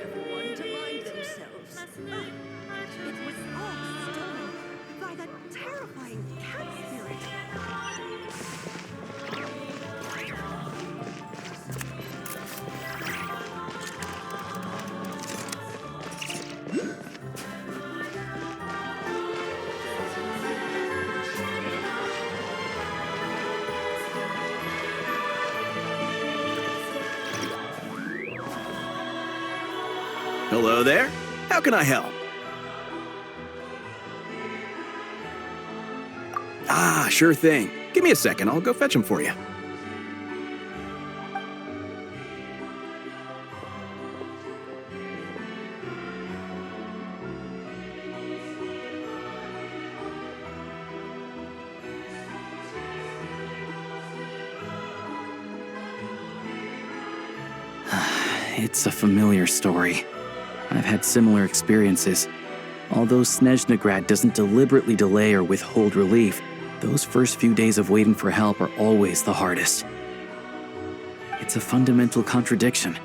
Everyone to mind themselves. It was all stolen by the terrifying cat spirit. Hello there. How can I help? Ah, sure thing. Give me a second. I'll go fetch them for you. It's a familiar story. I've had similar experiences. Although Sneznaya doesn't deliberately delay or withhold relief, those first few days of waiting for help are always the hardest. It's a fundamental contradiction.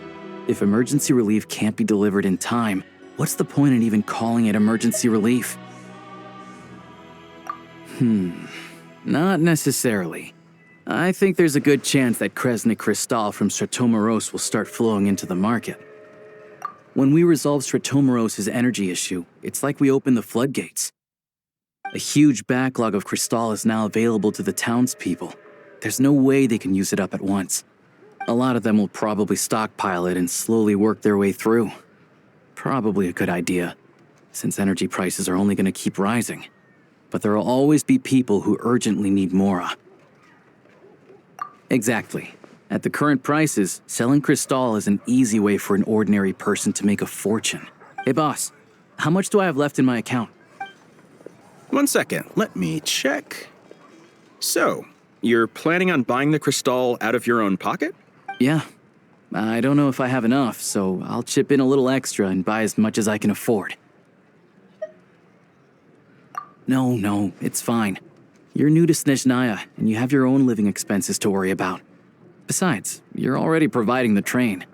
If emergency relief can't be delivered in time, what's the point in even calling it emergency relief? Not necessarily. I think there's a good chance that Kresny Crystal from Stratomoros will start flowing into the market. When we resolve Stratomoros' energy issue, it's like we open the floodgates. A huge backlog of crystal is now available to the townspeople. There's no way they can use it up at once. A lot of them will probably stockpile it and slowly work their way through. Probably a good idea, since energy prices are only going to keep rising. But there will always be people who urgently need Mora. Exactly. At the current prices, selling crystal is an easy way for an ordinary person to make a fortune. Hey boss, how much do I have left in my account? 1 second. Let me check. So, you're planning on buying the crystal out of your own pocket? Yeah. I don't know if I have enough, so I'll chip in a little extra and buy as much as I can afford. No, it's fine. You're new to Sneznaya, and you have your own living expenses to worry about. Besides, you're already providing the train.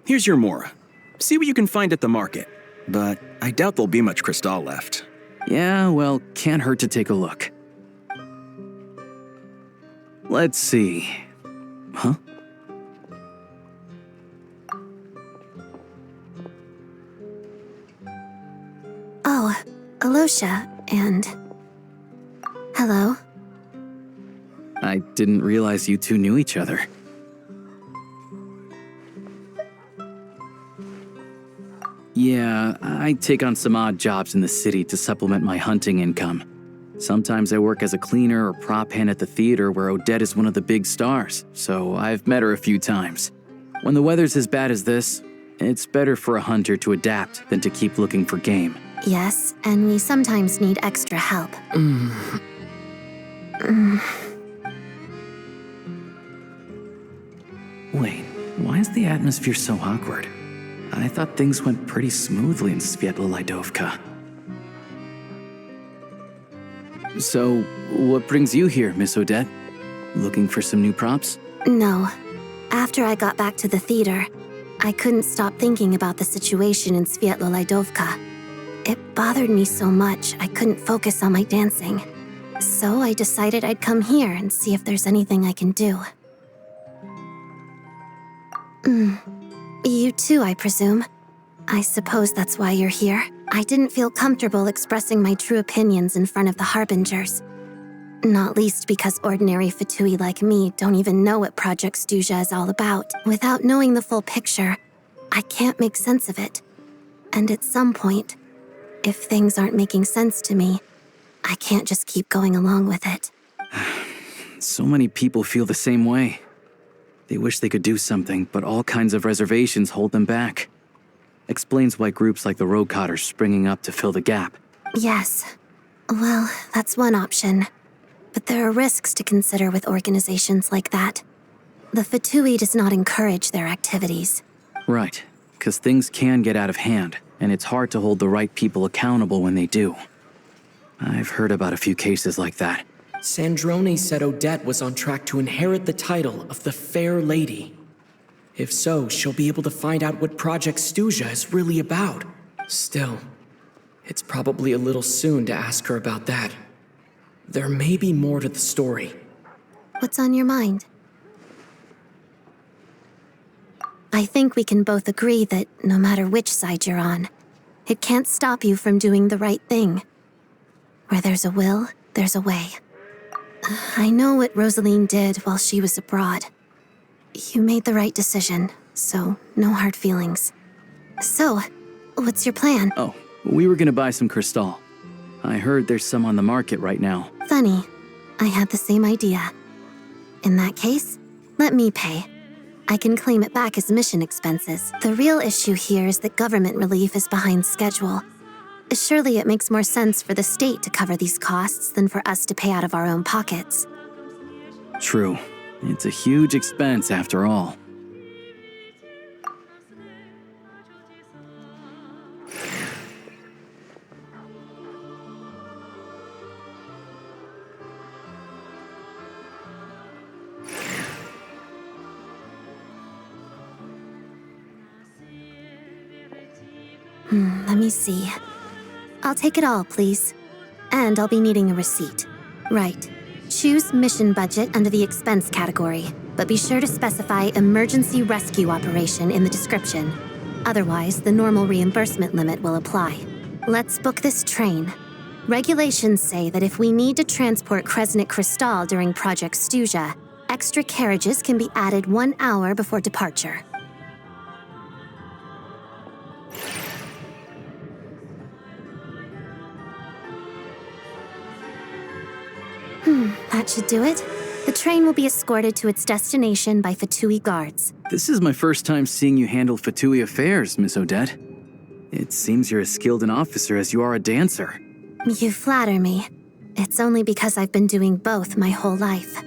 Here's your Mora. See what you can find at the market. But I doubt there'll be much crystal left. Yeah, well, can't hurt to take a look. Let's see. Huh? Oh, Alosha, and... Hello? I didn't realize you two knew each other. Yeah, I take on some odd jobs in the city to supplement my hunting income. Sometimes I work as a cleaner or prop hand at the theater where Odette is one of the big stars, so I've met her a few times. When the weather's as bad as this, it's better for a hunter to adapt than to keep looking for game. Yes, and we sometimes need extra help. Wait, why is the atmosphere so awkward? I thought things went pretty smoothly in Sviatlo-Lidovka. So, what brings you here, Miss Odette? Looking for some new props? No. After I got back to the theater, I couldn't stop thinking about the situation in Sviatlo-Lidovka. It bothered me so much I couldn't focus on my dancing. So I decided I'd come here and see if there's anything I can do. You too, I presume. I suppose that's why you're here. I didn't feel comfortable expressing my true opinions in front of the Harbingers. Not least because ordinary Fatui like me don't even know what Project Stujna is all about. Without knowing the full picture, I can't make sense of it. And at some point, if things aren't making sense to me, I can't just keep going along with it. So many people feel the same way. They wish they could do something, but all kinds of reservations hold them back. Explains why groups like the Roadcott are springing up to fill the gap. Yes. Well, that's one option. But there are risks to consider with organizations like that. The Fatui does not encourage their activities. Right, because things can get out of hand, and it's hard to hold the right people accountable when they do. I've heard about a few cases like that. Sandrone said Odette was on track to inherit the title of the Fair Lady. If so, she'll be able to find out what Project Stujna is really about. Still, it's probably a little soon to ask her about that. There may be more to the story. What's on your mind? I think we can both agree that no matter which side you're on, it can't stop you from doing the right thing. Where there's a will, there's a way. I know what Rosaline did while she was abroad. You made the right decision, so no hard feelings. So, what's your plan? Oh, we were gonna buy some Cristal. I heard there's some on the market right now. Funny. I had the same idea. In that case, let me pay. I can claim it back as mission expenses. The real issue here is that government relief is behind schedule. Surely it makes more sense for the state to cover these costs than for us to pay out of our own pockets. True. It's a huge expense after all. Let me see. I'll take it all, please. And I'll be needing a receipt. Right. Choose mission budget under the expense category, but be sure to specify emergency rescue operation in the description. Otherwise, the normal reimbursement limit will apply. Let's book this train. Regulations say that if we need to transport Kresnik Cristal during Project Stujna, extra carriages can be added 1 hour before departure. That should do it. The train will be escorted to its destination by Fatui guards. This is my first time seeing you handle Fatui affairs, Miss Odette. It seems you're as skilled an officer as you are a dancer. You flatter me. It's only because I've been doing both my whole life.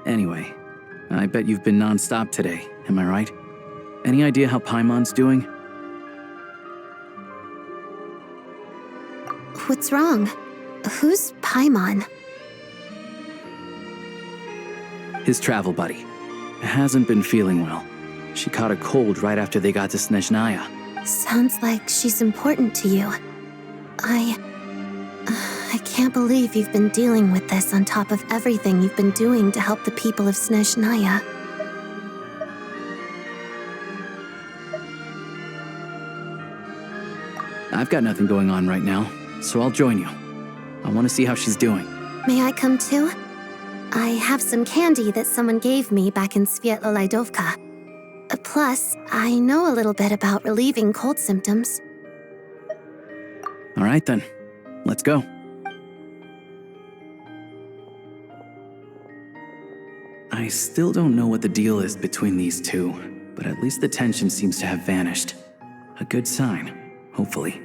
Anyway, I bet you've been non-stop today, am I right? Any idea how Paimon's doing? What's wrong? Who's Paimon? His travel buddy. Hasn't been feeling well. She caught a cold right after they got to Sneznaya. Sounds like she's important to you. I can't believe you've been dealing with this on top of everything you've been doing to help the people of Sneznaya. I've got nothing going on right now, so I'll join you. I want to see how she's doing. May I come too? I have some candy that someone gave me back in Svietla Laidovka. Plus, I know a little bit about relieving cold symptoms. All right then, let's go. I still don't know what the deal is between these two, but at least the tension seems to have vanished. A good sign, hopefully.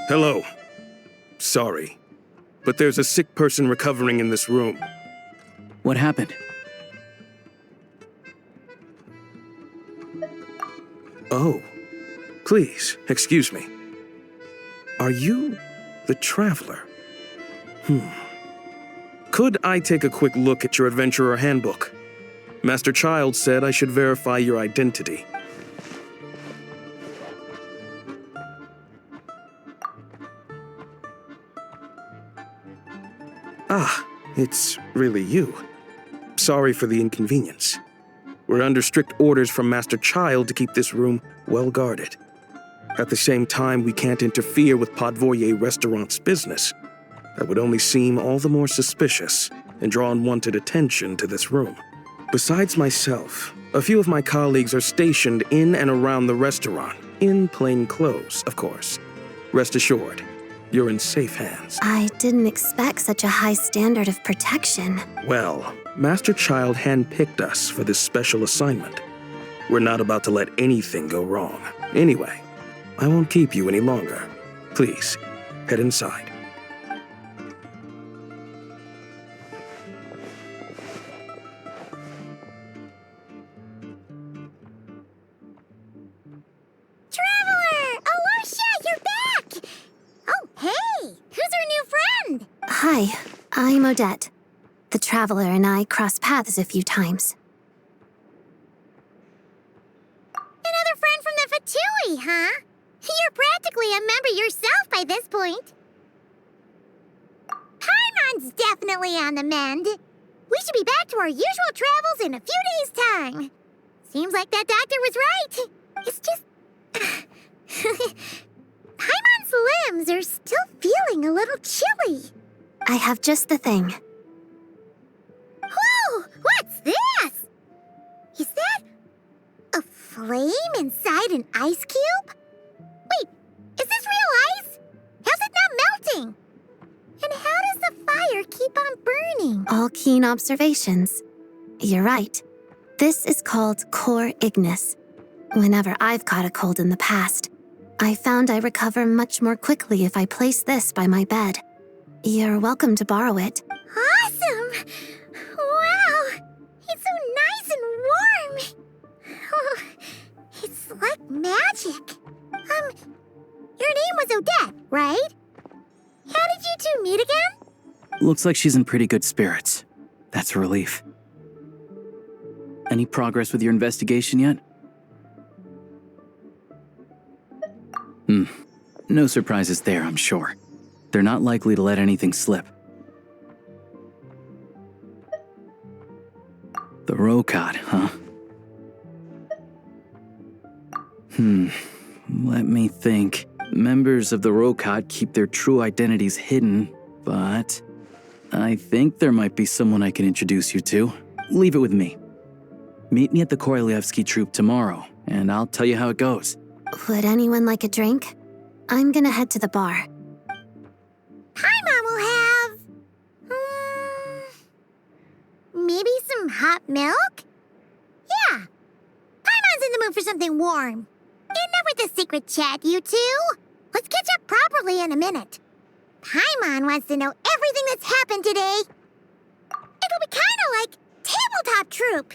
Hello. Sorry, but there's a sick person recovering in this room. What happened? Oh, please, excuse me. Are you the Traveler? Could I take a quick look at your Adventurer Handbook? Master Child said I should verify your identity. Ah, it's really you. Sorry for the inconvenience. We're under strict orders from Master Child to keep this room well guarded. At the same time, we can't interfere with Podvoye Restaurant's business. That would only seem all the more suspicious and draw unwanted attention to this room. Besides myself, a few of my colleagues are stationed in and around the restaurant, in plain clothes, of course. Rest assured, you're in safe hands. I didn't expect such a high standard of protection. Well, Master Child handpicked us for this special assignment. We're not about to let anything go wrong. Anyway, I won't keep you any longer. Please, head inside. Traveler! Alicia, you're back! Oh, hey! Who's our new friend? Hi, I'm Odette. The Traveler and I crossed paths a few times. Another friend from the Fatui, huh? You're practically a member yourself by this point. Paimon's definitely on the mend. We should be back to our usual travels in a few days' time. Seems like that doctor was right. It's just... Paimon's limbs are still feeling a little chilly. I have just the thing. Whoa! What's this? Is that a flame inside an ice cube? Wait, is this real ice? How's it not melting? And how does the fire keep on burning? All keen observations. You're right. This is called core ignis. Whenever I've caught a cold in the past, I found I recover much more quickly if I place this by my bed. You're welcome to borrow it. Awesome! Wow! It's so nice and warm! Oh, it's like magic. Your name was Odette, right? How did you two meet again? Looks like she's in pretty good spirits. That's a relief. Any progress with your investigation yet? No surprises there, I'm sure. They're not likely to let anything slip. The Rokad, huh? Let me think. Members of the Rokad keep their true identities hidden, but I think there might be someone I can introduce you to. Leave it with me. Meet me at the Korolyevsky troop tomorrow, and I'll tell you how it goes. Would anyone like a drink? I'm gonna head to the bar. Paimon will have... maybe some hot milk? Yeah. Paimon's in the mood for something warm. Enough with the secret chat, you two. Let's catch up properly in a minute. Paimon wants to know everything that's happened today. It'll be kind of like tabletop troop.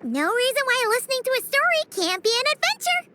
No reason why listening to a story can't be an adventure.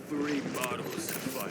Three bottles of fire.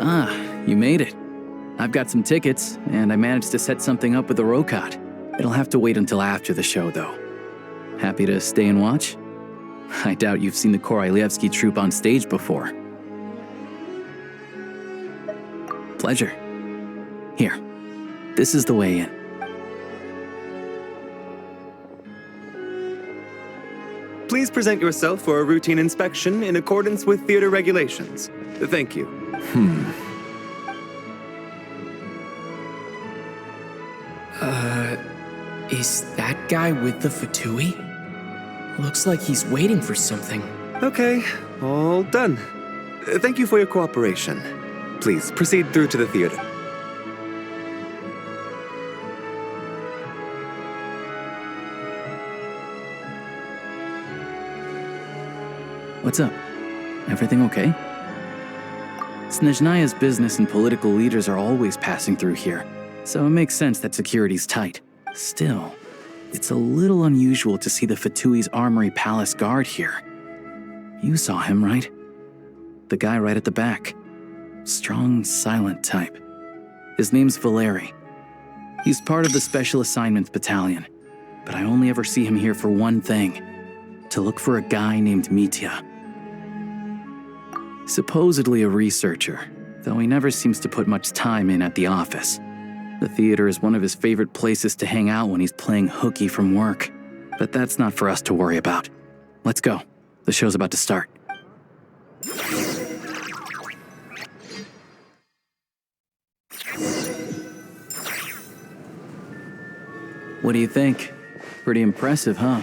Ah, you made it. I've got some tickets, and I managed to set something up with the Rokot. It'll have to wait until after the show, though. Happy to stay and watch? I doubt you've seen the Korolyevsky troupe on stage before. Pleasure. Here, this is the way in. Please present yourself for a routine inspection in accordance with theater regulations. Thank you. Is that guy with the Fatui? Looks like he's waiting for something. Okay, all done. Thank you for your cooperation. Please proceed through to the theater. What's up? Everything okay? Sneznaya's business and political leaders are always passing through here, so it makes sense that security's tight. Still, it's a little unusual to see the Fatui's Armory Palace guard here. You saw him, right? The guy right at the back. Strong, silent type. His name's Valeri. He's part of the Special Assignments Battalion, but I only ever see him here for one thing: to look for a guy named Mitya. Supposedly a researcher, though he never seems to put much time in at the office. The theater is one of his favorite places to hang out when he's playing hooky from work. But that's not for us to worry about. Let's go. The show's about to start. What do you think? Pretty impressive, huh?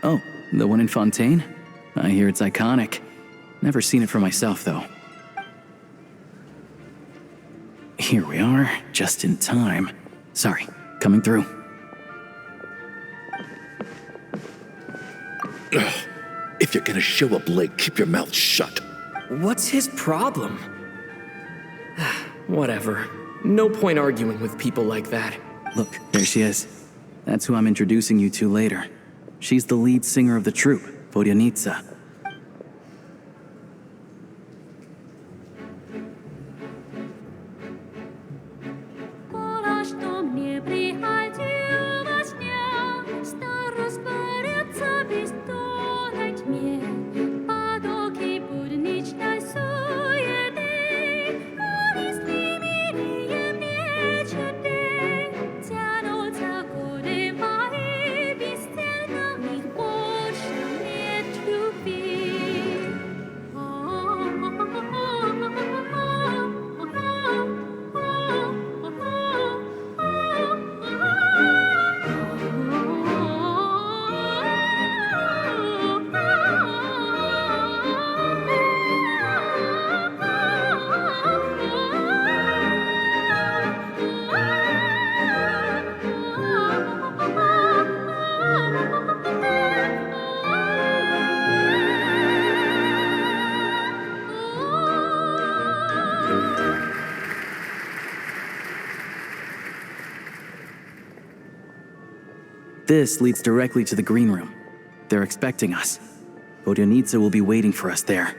Oh, the one in Fontaine? I hear it's iconic. Never seen it for myself, though. Here we are, just in time. Sorry, coming through. If you're gonna show up late, keep your mouth shut. What's his problem? Whatever. No point arguing with people like that. Look, there she is. That's who I'm introducing you to later. She's the lead singer of the troupe, Vodyanitsa. This leads directly to the green room. They're expecting us. Vodionitsa will be waiting for us there.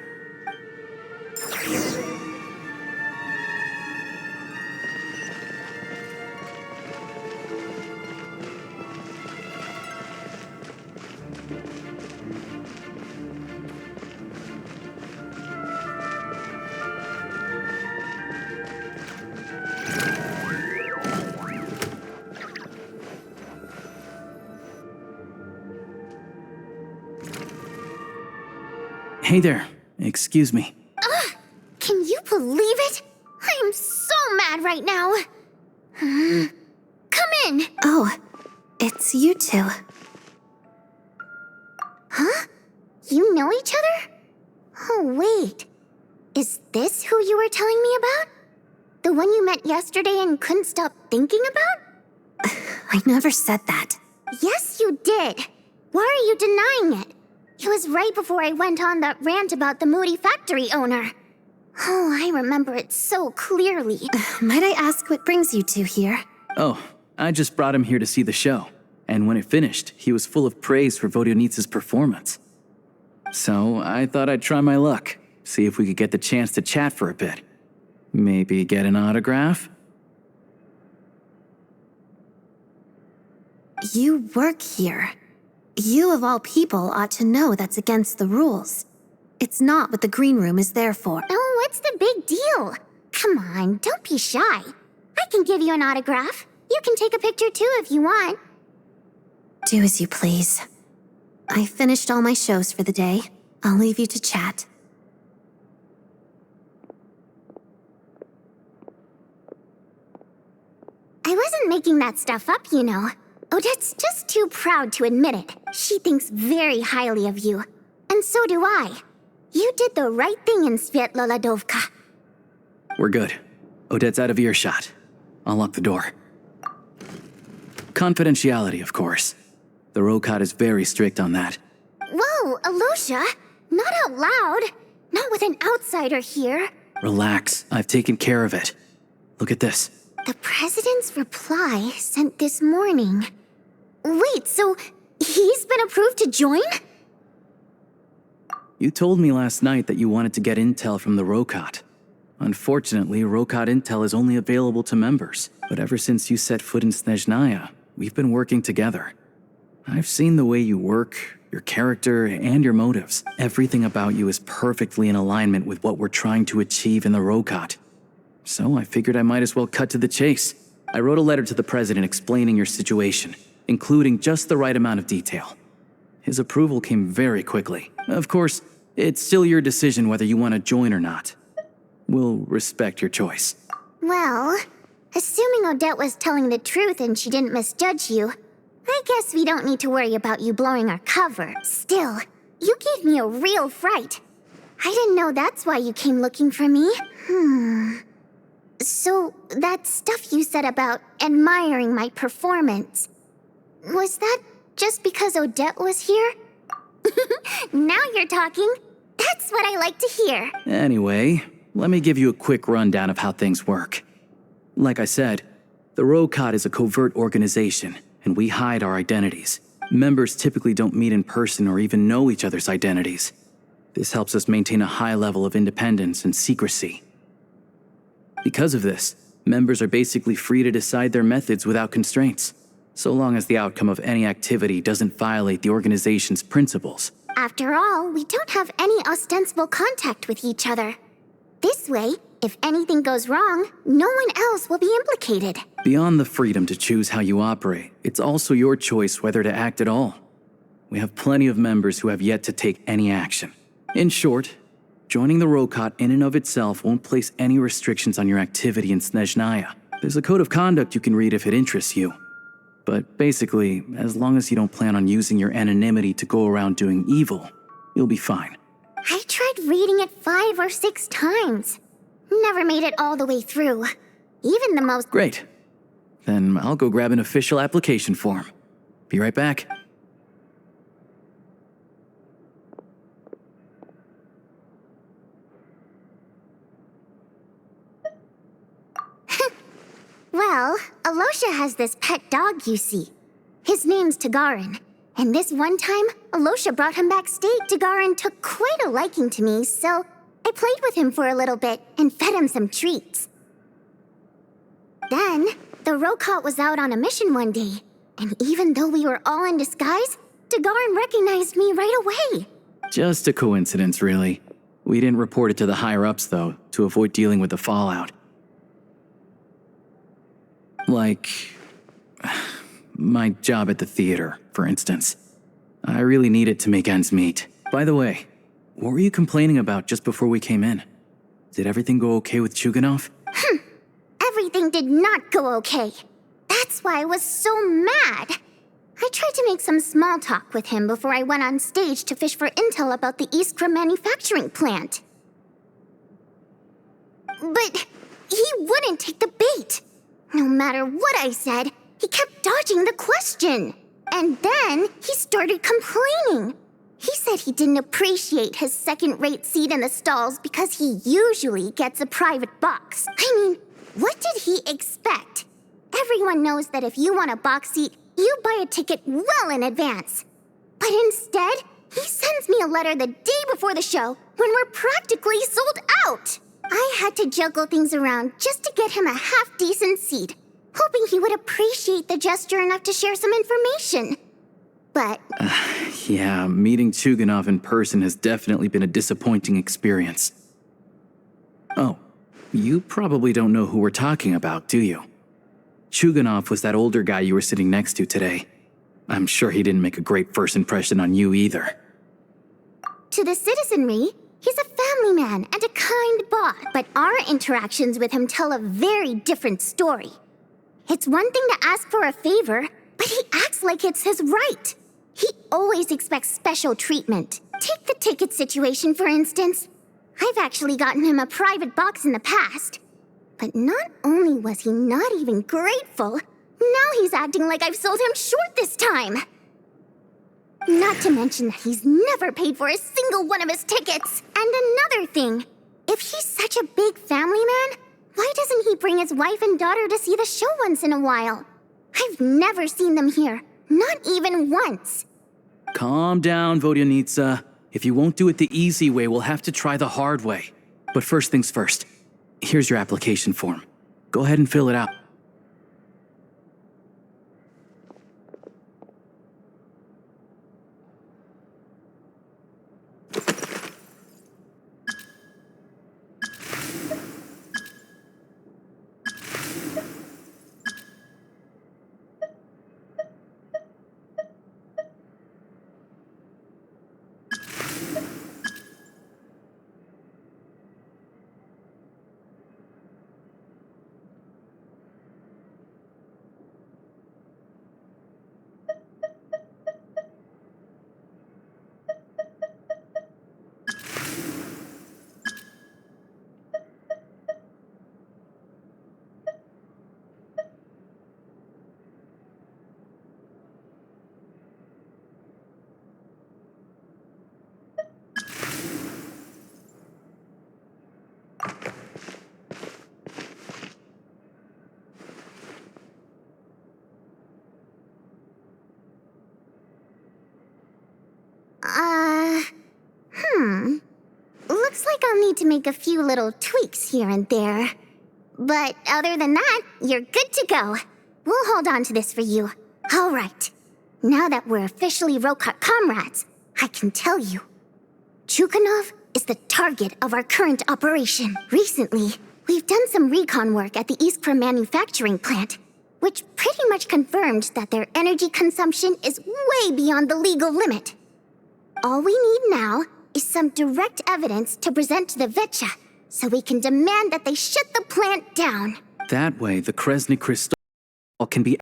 Hey there. Excuse me. Can you believe it? I am so mad right now. Come in. Oh, it's you two. Huh? You know each other? Oh, wait. Is this who you were telling me about? The one you met yesterday and couldn't stop thinking about? I never said that. Yes, you did. Why are you denying it? It was right before I went on that rant about the moody factory owner. Oh, I remember it so clearly. Might I ask what brings you two here? Oh, I just brought him here to see the show. And when it finished, he was full of praise for Vodionitsa's performance. So I thought I'd try my luck, see if we could get the chance to chat for a bit. Maybe get an autograph? You work here. You of all people ought to know that's against the rules. It's not what the green room is there for. Oh, what's the big deal? Come on, don't be shy. I can give you an autograph. You can take a picture too if you want. Do as you please. I finished all my shows for the day. I'll leave you to chat. I wasn't making that stuff up, you know. Odette's just too proud to admit it. She thinks very highly of you. And so do I. You did the right thing in Svietloladovka. We're good. Odette's out of earshot. I'll lock the door. Confidentiality, of course. The Rokot is very strict on that. Whoa, Alosha! Not out loud! Not with an outsider here. Relax, I've taken care of it. Look at this. The president's reply sent this morning. Wait, so he's been approved to join? You told me last night that you wanted to get intel from the Rokot. Unfortunately, Rokot intel is only available to members. But ever since you set foot in Sneznaya, we've been working together. I've seen the way you work, your character, and your motives. Everything about you is perfectly in alignment with what we're trying to achieve in the Rokot. So I figured I might as well cut to the chase. I wrote a letter to the president explaining your situation, including just the right amount of detail. His approval came very quickly. Of course, it's still your decision whether you want to join or not. We'll respect your choice. Well, assuming Odette was telling the truth and she didn't misjudge you, I guess we don't need to worry about you blowing our cover. Still, you gave me a real fright. I didn't know that's why you came looking for me. So, that stuff you said about admiring my performance, was that just because Odette was here? Now you're talking. That's what I like to hear. Anyway, let me give you a quick rundown of how things work. Like I said, the Rokot is a covert organization, and we hide our identities. Members typically don't meet in person or even know each other's identities. This helps us maintain a high level of independence and secrecy. Because of this, members are basically free to decide their methods without constraints, so long as the outcome of any activity doesn't violate the organization's principles. After all, we don't have any ostensible contact with each other. This way, if anything goes wrong, no one else will be implicated. Beyond the freedom to choose how you operate, it's also your choice whether to act at all. We have plenty of members who have yet to take any action. In short, joining the Rokot in and of itself won't place any restrictions on your activity in Sneznaya. There's a code of conduct you can read if it interests you. But basically, as long as you don't plan on using your anonymity to go around doing evil, you'll be fine. I tried reading it 5 or 6 times. Never made it all the way through. Even the most— Great. Then I'll go grab an official application form. Be right back. Well, Alosha has this pet dog, you see. His name's Tagarin. And this one time, Alosha brought him backstage. Tagarin took quite a liking to me, so I played with him for a little bit and fed him some treats. Then, the Rokot was out on a mission one day, and even though we were all in disguise, Tagarin recognized me right away. Just a coincidence, really. We didn't report it to the higher-ups, though, to avoid dealing with the fallout. Like, my job at the theater, for instance. I really need it to make ends meet. By the way, what were you complaining about just before we came in? Did everything go okay with Chuganov? Everything did not go okay. That's why I was so mad. I tried to make some small talk with him before I went on stage to fish for intel about the Iskra manufacturing plant. But he wouldn't take the bait. No matter what I said, he kept dodging the question. And then he started complaining. He said he didn't appreciate his second-rate seat in the stalls because he usually gets a private box. I mean, what did he expect? Everyone knows that if you want a box seat, you buy a ticket well in advance. But instead, he sends me a letter the day before the show when we're practically sold out. I had to juggle things around just to get him a half-decent seat, hoping he would appreciate the gesture enough to share some information. But... Yeah, meeting Chuganov in person has definitely been a disappointing experience. Oh, you probably don't know who we're talking about, do you? Chuganov was that older guy you were sitting next to today. I'm sure he didn't make a great first impression on you either. To the citizenry, he's a family man and a kind boss. But our interactions with him tell a very different story. It's one thing to ask for a favor, but he acts like it's his right. He always expects special treatment. Take the ticket situation, for instance. I've actually gotten him a private box in the past. But not only was he not even grateful, now he's acting like I've sold him short this time. Not to mention that he's never paid for a single one of his tickets. And another thing, if he's such a big family man, why doesn't he bring his wife and daughter to see the show once in a while? I've never seen them here, not even once. Calm down, Vodyanitsa. If you won't do it the easy way, we'll have to try the hard way. But first things first. Here's your application form. Go ahead and fill it out. Looks like I'll need to make a few little tweaks here and there. But other than that, you're good to go. We'll hold on to this for you. All right. Now that we're officially Rokot comrades, I can tell you. Chuganov is the target of our current operation. Recently, we've done some recon work at the Iskra manufacturing plant, which pretty much confirmed that their energy consumption is way beyond the legal limit. All we need now is some direct evidence to present to the Vetcha, so we can demand that they shut the plant down. That way, the Kresny crystal can be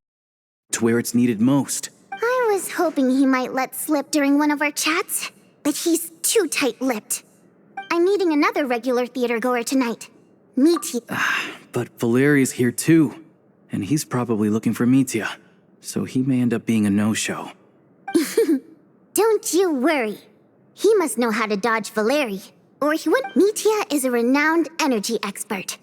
to where it's needed most. I was hoping he might let slip during one of our chats, but he's too tight-lipped. I'm meeting another regular theater-goer tonight, Mitya. But Valeri's here too, and he's probably looking for Mitya, so he may end up being a no-show. Don't you worry. He must know how to dodge Valeri, or he wouldn't. Mitya is a renowned energy expert.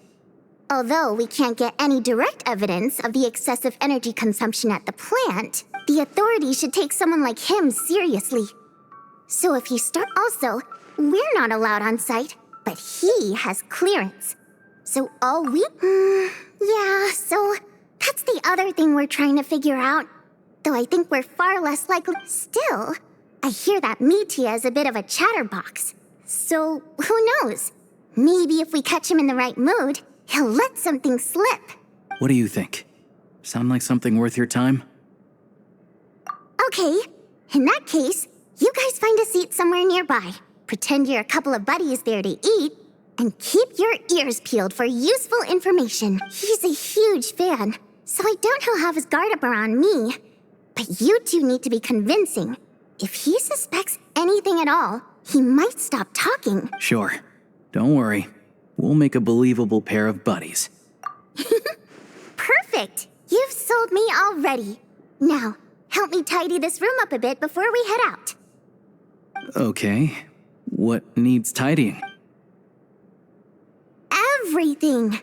Although we can't get any direct evidence of the excessive energy consumption at the plant, The authorities should take someone like him seriously. So if you start... Also, we're not allowed on site, but he has clearance. So all we... yeah, so that's the other thing we're trying to figure out. Though I think we're far less likely... Still, I hear that Mitya is a bit of a chatterbox. So, who knows? Maybe if we catch him in the right mood, he'll let something slip. What do you think? Sound like something worth your time? Okay, in that case, you guys find a seat somewhere nearby. Pretend you're a couple of buddies there to eat, and keep your ears peeled for useful information. He's a huge fan, so I doubt he'll have his guard up around me. But you two need to be convincing. If he suspects anything at all, he might stop talking. Sure. Don't worry. We'll make a believable pair of buddies. Perfect! You've sold me already. Now, help me tidy this room up a bit before we head out. Okay. What needs tidying? Everything!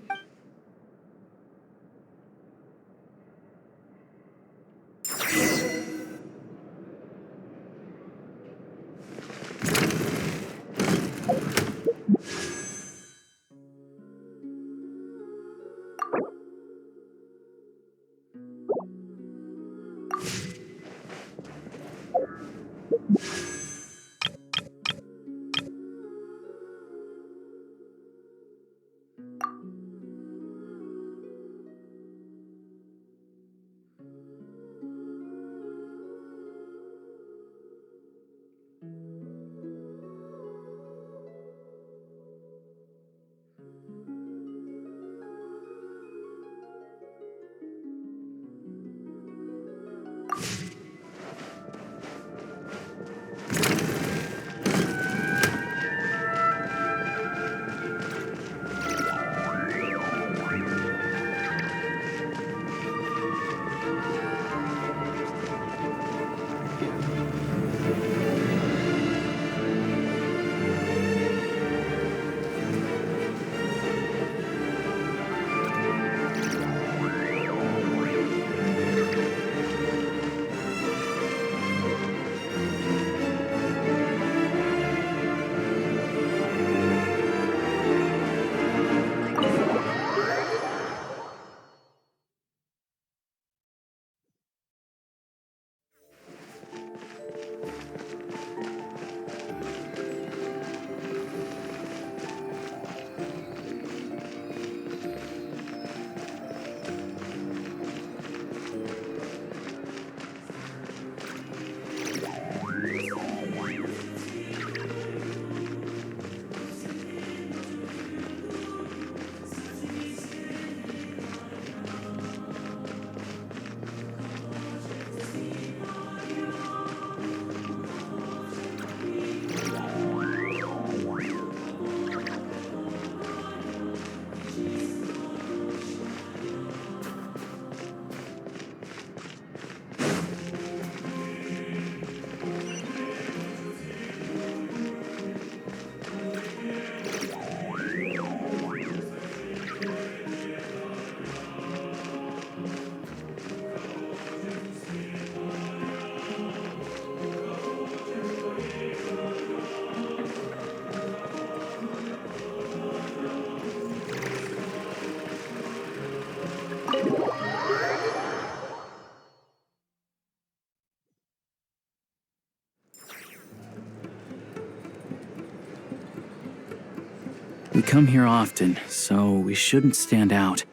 We come here often, so we shouldn't stand out.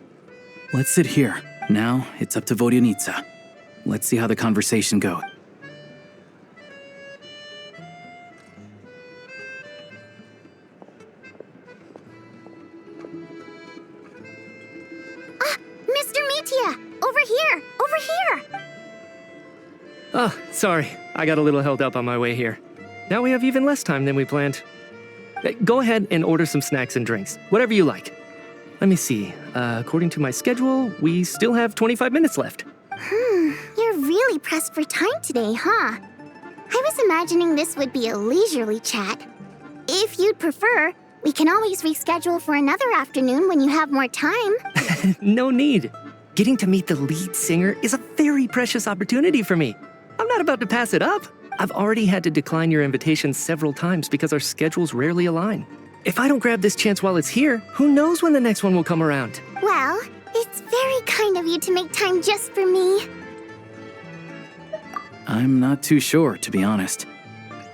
Let's sit here. Now, it's up to Vodyanitsa. Let's see how the conversation goes. Mr. Mitya! Over here! Over here! Oh, sorry. I got a little held up on my way here. Now we have even less time than we planned. Go ahead and order some snacks and drinks, whatever you like. Let me see. According to my schedule, we still have 25 minutes left. You're really pressed for time today, huh? I was imagining this would be a leisurely chat. If you'd prefer, we can always reschedule for another afternoon when you have more time. No need. Getting to meet the lead singer is a very precious opportunity for me. I'm not about to pass it up. I've already had to decline your invitation several times because our schedules rarely align. If I don't grab this chance while it's here, who knows when the next one will come around? Well, it's very kind of you to make time just for me. I'm not too sure, to be honest.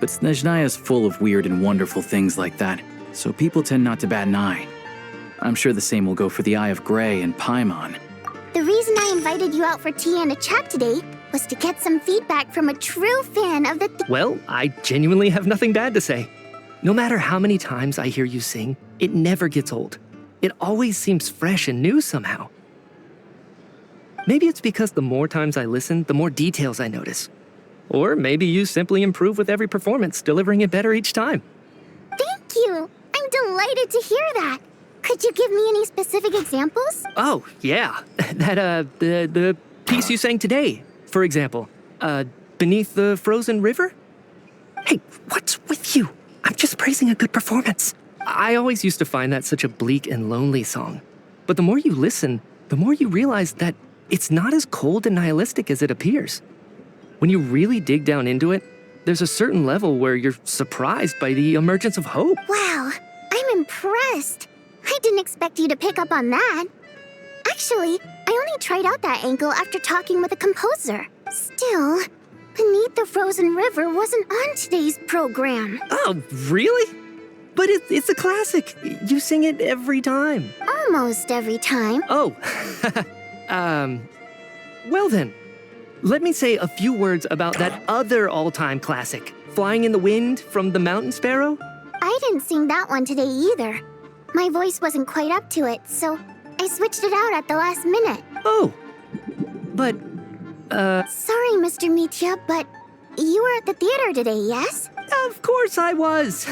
But Sneznaya's full of weird and wonderful things like that, so people tend not to bat an eye. I'm sure the same will go for the Eye of Grey and Paimon. The reason I invited you out for tea and a chat today was to get some feedback from a true fan of the Well, I genuinely have nothing bad to say. No matter how many times I hear you sing, it never gets old. It always seems fresh and new somehow. Maybe it's because the more times I listen, the more details I notice. Or maybe you simply improve with every performance, delivering it better each time. Thank you! I'm delighted to hear that! Could you give me any specific examples? Oh, yeah. The piece you sang today, for example. Beneath the Frozen River? Hey, what's with you? I'm just praising a good performance. I always used to find that such a bleak and lonely song. But the more you listen, the more you realize that it's not as cold and nihilistic as it appears. When you really dig down into it, there's a certain level where you're surprised by the emergence of hope. Wow, I'm impressed. I didn't expect you to pick up on that. Actually, I only tried out that angle after talking with a composer. Still, Beneath the Frozen River wasn't on today's program. Oh, really? But it's a classic. You sing it every time. Almost every time. Oh, well then. Let me say a few words about that other all-time classic, Flying in the Wind from the Mountain Sparrow. I didn't sing that one today either. My voice wasn't quite up to it, so I switched it out at the last minute. Oh, but, Sorry, Mr. Mitya, but you were at the theater today, yes? Of course I was.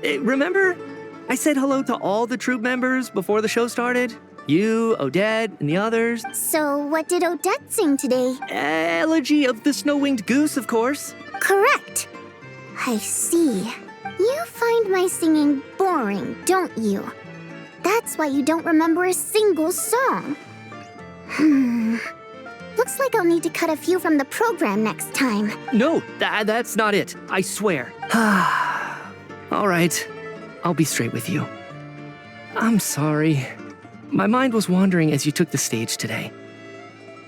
Remember? I said hello to all the troupe members before the show started. You, Odette, and the others. So what did Odette sing today? Elegy of the Snow-Winged Goose, of course. Correct. I see. You find my singing boring, don't you? That's why you don't remember a single song. Looks like I'll need to cut a few from the program next time. No, that's not it. I swear. All right. I'll be straight with you. I'm sorry. My mind was wandering as you took the stage today.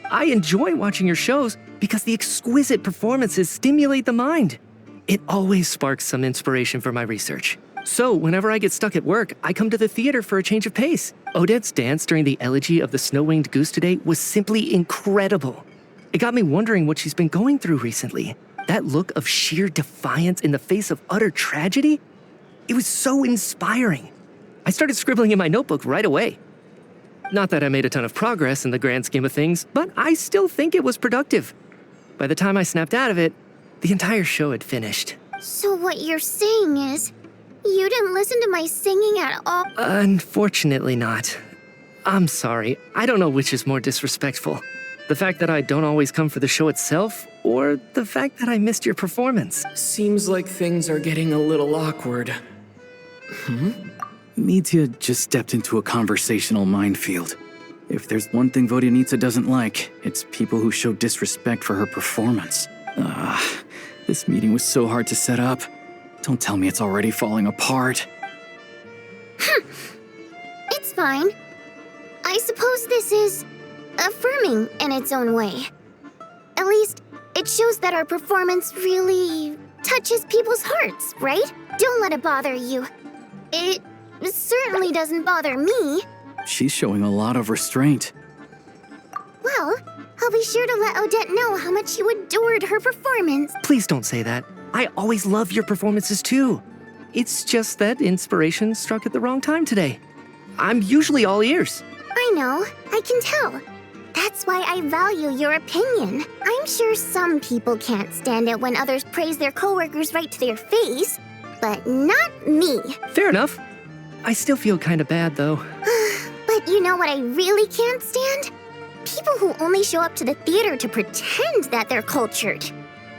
I enjoy watching your shows because the exquisite performances stimulate the mind. It always sparks some inspiration for my research. So whenever I get stuck at work, I come to the theater for a change of pace. Odette's dance during the elegy of the Snow-Winged Goose today was simply incredible. It got me wondering what she's been going through recently. That look of sheer defiance in the face of utter tragedy? It was so inspiring. I started scribbling in my notebook right away. Not that I made a ton of progress in the grand scheme of things, but I still think it was productive. By the time I snapped out of it, the entire show had finished. So what you're saying is, you didn't listen to my singing at all? Unfortunately not. I'm sorry. I don't know which is more disrespectful. The fact that I don't always come for the show itself, or the fact that I missed your performance. Seems like things are getting a little awkward. Mitya just stepped into a conversational minefield. If there's one thing Vodyanitsa doesn't like, it's people who show disrespect for her performance. This meeting was so hard to set up. Don't tell me it's already falling apart. It's fine. I suppose this is affirming in its own way. At least, it shows that our performance really touches people's hearts, right? Don't let it bother you. It certainly doesn't bother me. She's showing a lot of restraint. Well, I'll be sure to let Odette know how much you adored her performance. Please don't say that. I always love your performances too. It's just that inspiration struck at the wrong time today. I'm usually all ears. I know, I can tell. That's why I value your opinion. I'm sure some people can't stand it when others praise their coworkers right to their face, but not me. Fair enough. I still feel kind of bad though. But you know what I really can't stand? People who only show up to the theater to pretend that they're cultured.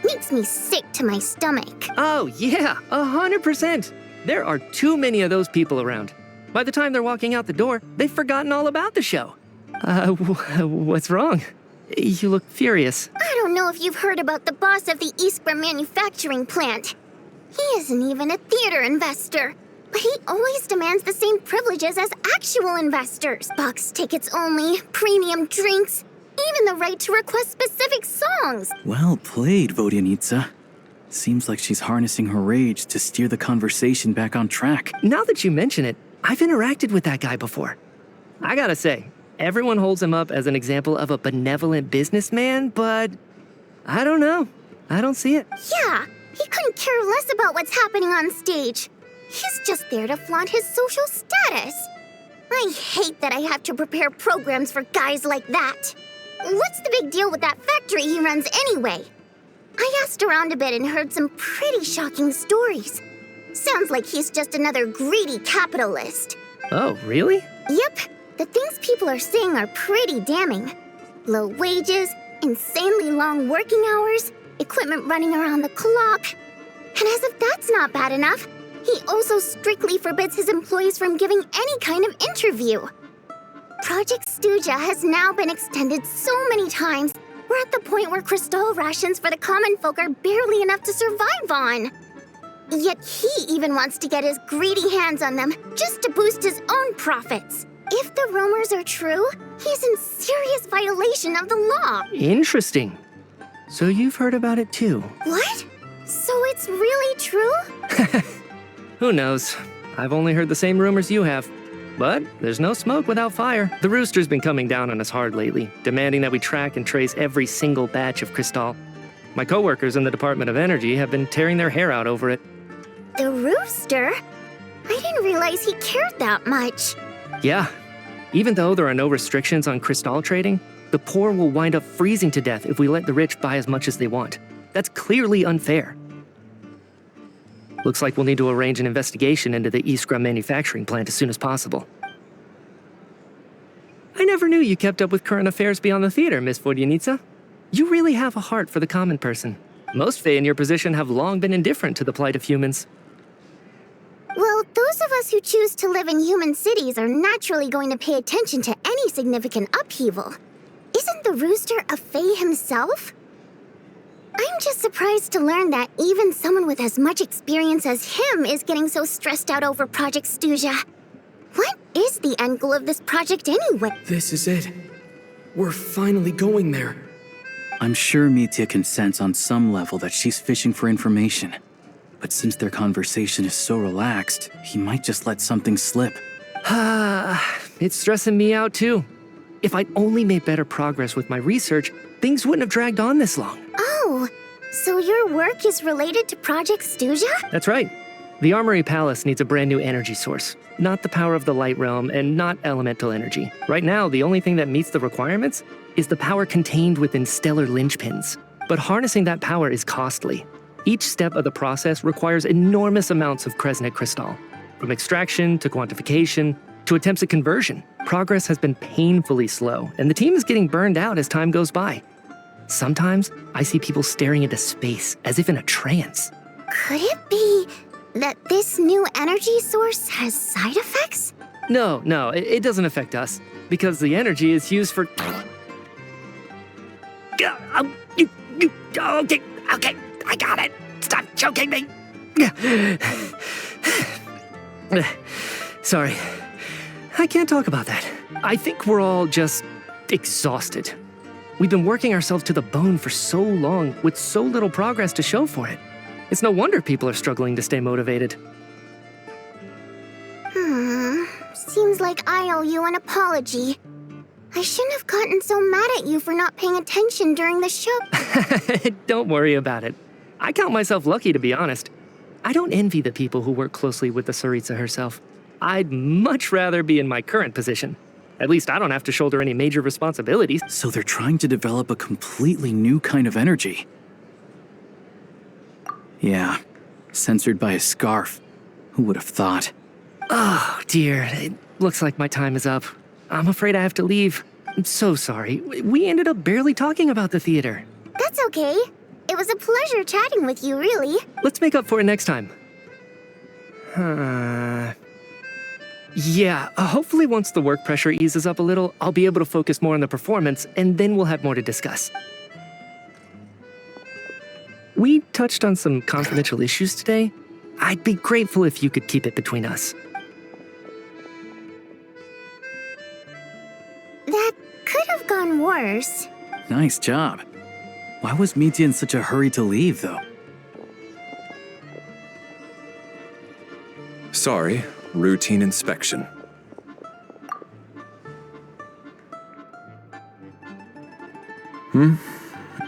Makes me sick to my stomach. Oh yeah, 100%. There are too many of those people around. By the time they're walking out the door, they've forgotten all about the show. What's wrong? You look furious. I don't know if you've heard about the boss of the Iskra manufacturing plant. He isn't even a theater investor, but he always demands the same privileges as actual investors. Box tickets only, premium drinks, even the right to request specific songs. Well played, Vodyanitsa. Seems like she's harnessing her rage to steer the conversation back on track. Now that you mention it, I've interacted with that guy before. I gotta say, everyone holds him up as an example of a benevolent businessman, but I don't know. I don't see it. Yeah, he couldn't care less about what's happening on stage. He's just there to flaunt his social status. I hate that I have to prepare programs for guys like that. What's the big deal with that factory he runs anyway? I asked around a bit and heard some pretty shocking stories. Sounds like he's just another greedy capitalist. Oh, really? Yep, the things people are saying are pretty damning. Low wages, insanely long working hours, equipment running around the clock. And as if that's not bad enough, he also strictly forbids his employees from giving any kind of interview. Project Stujna has now been extended so many times, we're at the point where crystal rations for the common folk are barely enough to survive on. Yet he even wants to get his greedy hands on them just to boost his own profits. If the rumors are true, he's in serious violation of the law. Interesting. So you've heard about it too. What? So it's really true? Who knows? I've only heard the same rumors you have. But there's no smoke without fire. The rooster's been coming down on us hard lately, demanding that we track and trace every single batch of crystal. My coworkers in the Department of Energy have been tearing their hair out over it. The rooster? I didn't realize he cared that much. Yeah. Even though there are no restrictions on crystal trading, the poor will wind up freezing to death if we let the rich buy as much as they want. That's clearly unfair. Looks like we'll need to arrange an investigation into the Iskra manufacturing plant as soon as possible. I never knew you kept up with current affairs beyond the theater, Miss Vodyanitsa. You really have a heart for the common person. Most Fae in your position have long been indifferent to the plight of humans. Well, those of us who choose to live in human cities are naturally going to pay attention to any significant upheaval. Isn't the rooster a Fae himself? I'm just surprised to learn that even someone with as much experience as him is getting so stressed out over Project Stujna. What is the end goal of this project anyway? This is it. We're finally going there. I'm sure Mitya can sense on some level that she's fishing for information. But since their conversation is so relaxed, he might just let something slip. It's stressing me out too. If I'd only made better progress with my research, things wouldn't have dragged on this long. Oh, so your work is related to Project Stujna? That's right. The Armory Palace needs a brand new energy source. Not the power of the Light Realm and not elemental energy. Right now, the only thing that meets the requirements is the power contained within stellar linchpins. But harnessing that power is costly. Each step of the process requires enormous amounts of Kresnik crystal. From extraction to quantification to attempts at conversion, progress has been painfully slow, and the team is getting burned out as time goes by. Sometimes, I see people staring into space as if in a trance. Could it be that this new energy source has side effects? No, it doesn't affect us, because the energy is used for... Okay, I got it. Stop choking me. Sorry, I can't talk about that. I think we're all just exhausted. We've been working ourselves to the bone for so long with so little progress to show for it. It's no wonder people are struggling to stay motivated. Seems like I owe you an apology. I shouldn't have gotten so mad at you for not paying attention during the show. Don't worry about it. I count myself lucky, to be honest. I don't envy the people who work closely with the Tsaritsa herself. I'd much rather be in my current position. At least I don't have to shoulder any major responsibilities. So they're trying to develop a completely new kind of energy. Yeah, censored by a scarf. Who would have thought? Oh, dear. It looks like my time is up. I'm afraid I have to leave. I'm so sorry. We ended up barely talking about the theater. That's okay. It was a pleasure chatting with you, really. Let's make up for it next time. Yeah, hopefully once the work pressure eases up a little, I'll be able to focus more on the performance, and then we'll have more to discuss. We touched on some confidential issues today. I'd be grateful if you could keep it between us. That could have gone worse. Nice job. Why was Mitya in such a hurry to leave, though? Sorry, routine inspection.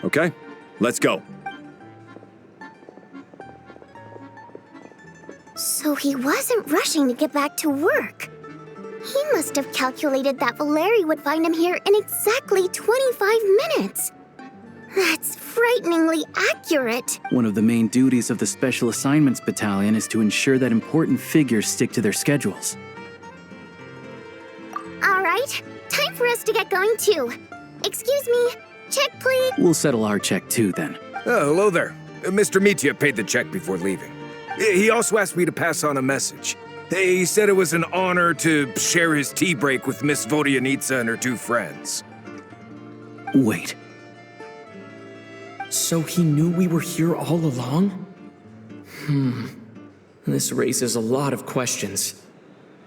Okay, let's go. So he wasn't rushing to get back to work. He must have calculated that Valeri would find him here in exactly 25 minutes. That's frighteningly accurate. One of the main duties of the Special Assignments Battalion is to ensure that important figures stick to their schedules. All right, time for us to get going too. Excuse me, check please. We'll settle our check too, then. Oh, hello there. Mr. Mitya paid the check before leaving. He also asked me to pass on a message. He said it was an honor to share his tea break with Miss Vodyanitsa and her two friends. Wait. So he knew we were here all along? This raises a lot of questions.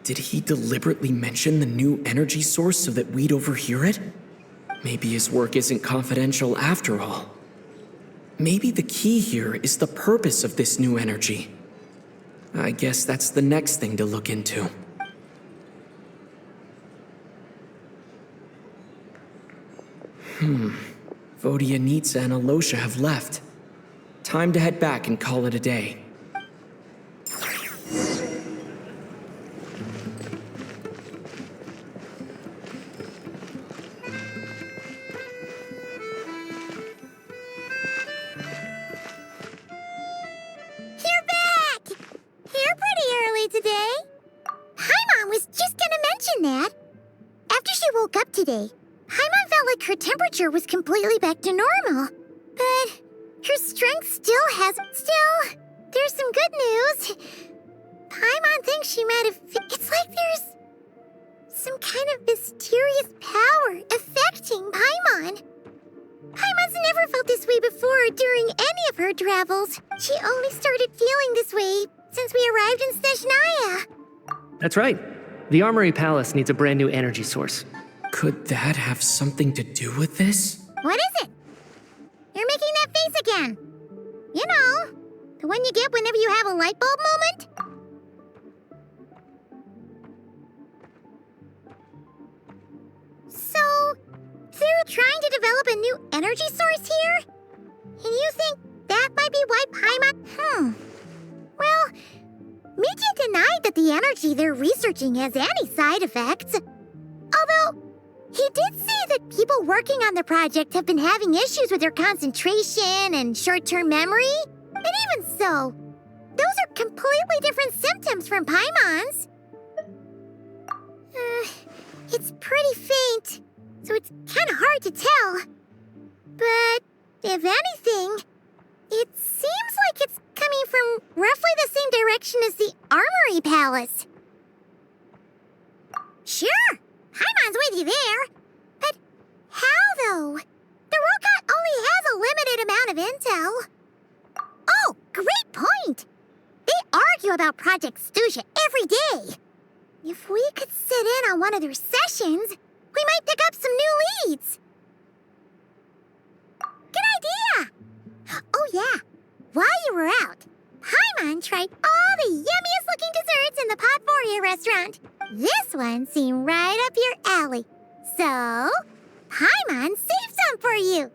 Did he deliberately mention the new energy source so that we'd overhear it? Maybe his work isn't confidential after all. Maybe the key here is the purpose of this new energy. I guess that's the next thing to look into. Vodyanitsa and Alosha have left. Time to head back and call it a day. Today? Paimon was just gonna mention that. After she woke up today, Paimon felt like her temperature was completely back to normal. But her strength still hasn't. Still, there's some good news. Paimon thinks she might have. It's like there's some kind of mysterious power affecting Paimon. Paimon's never felt this way before during any of her travels. She only started feeling this way since we arrived in Sneznaya. That's right. The Armory Palace needs a brand new energy source. Could that have something to do with this? What is it? You're making that face again. You know, the one you get whenever you have a light bulb moment. So, they're trying to develop a new energy source here? And you think that might be why Paimon... Well, Mitya denied that the energy they're researching has any side effects. Although, he did say that people working on the project have been having issues with their concentration and short-term memory. And even so, those are completely different symptoms from Paimon's. It's pretty faint, so it's kind of hard to tell. But, if anything, it seems like it's coming from roughly the same direction as the Armory Palace. Sure, Paimon's with you there. But how, though? The Rokat only has a limited amount of intel. Oh, great point! They argue about Project Stujna every day. If we could sit in on one of their sessions, we might pick up some new leads. Good idea! Oh yeah, while you were out, Paimon tried all the yummiest looking desserts in the Podvoria restaurant. This one seemed right up your alley. So, Paimon saved some for you.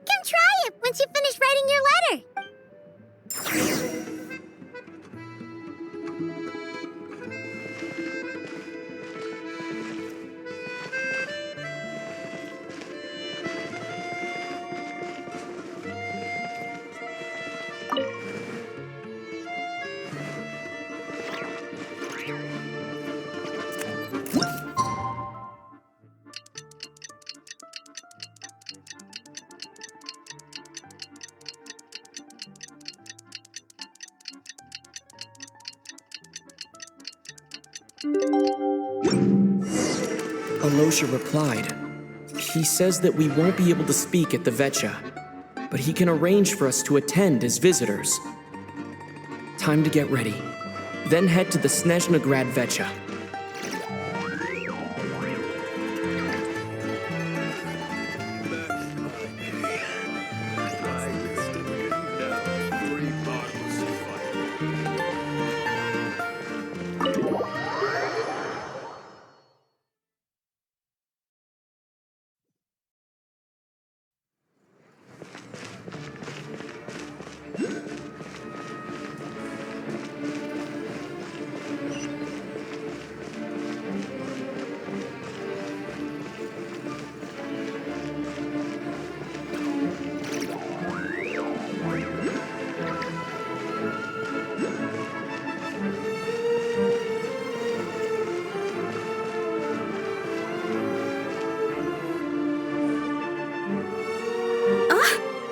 Come try it once you finish writing your letter. Alosha replied. He says that we won't be able to speak at the Vetcha, but he can arrange for us to attend as visitors. Time to get ready. Then head to the Sneznaya Vetcha.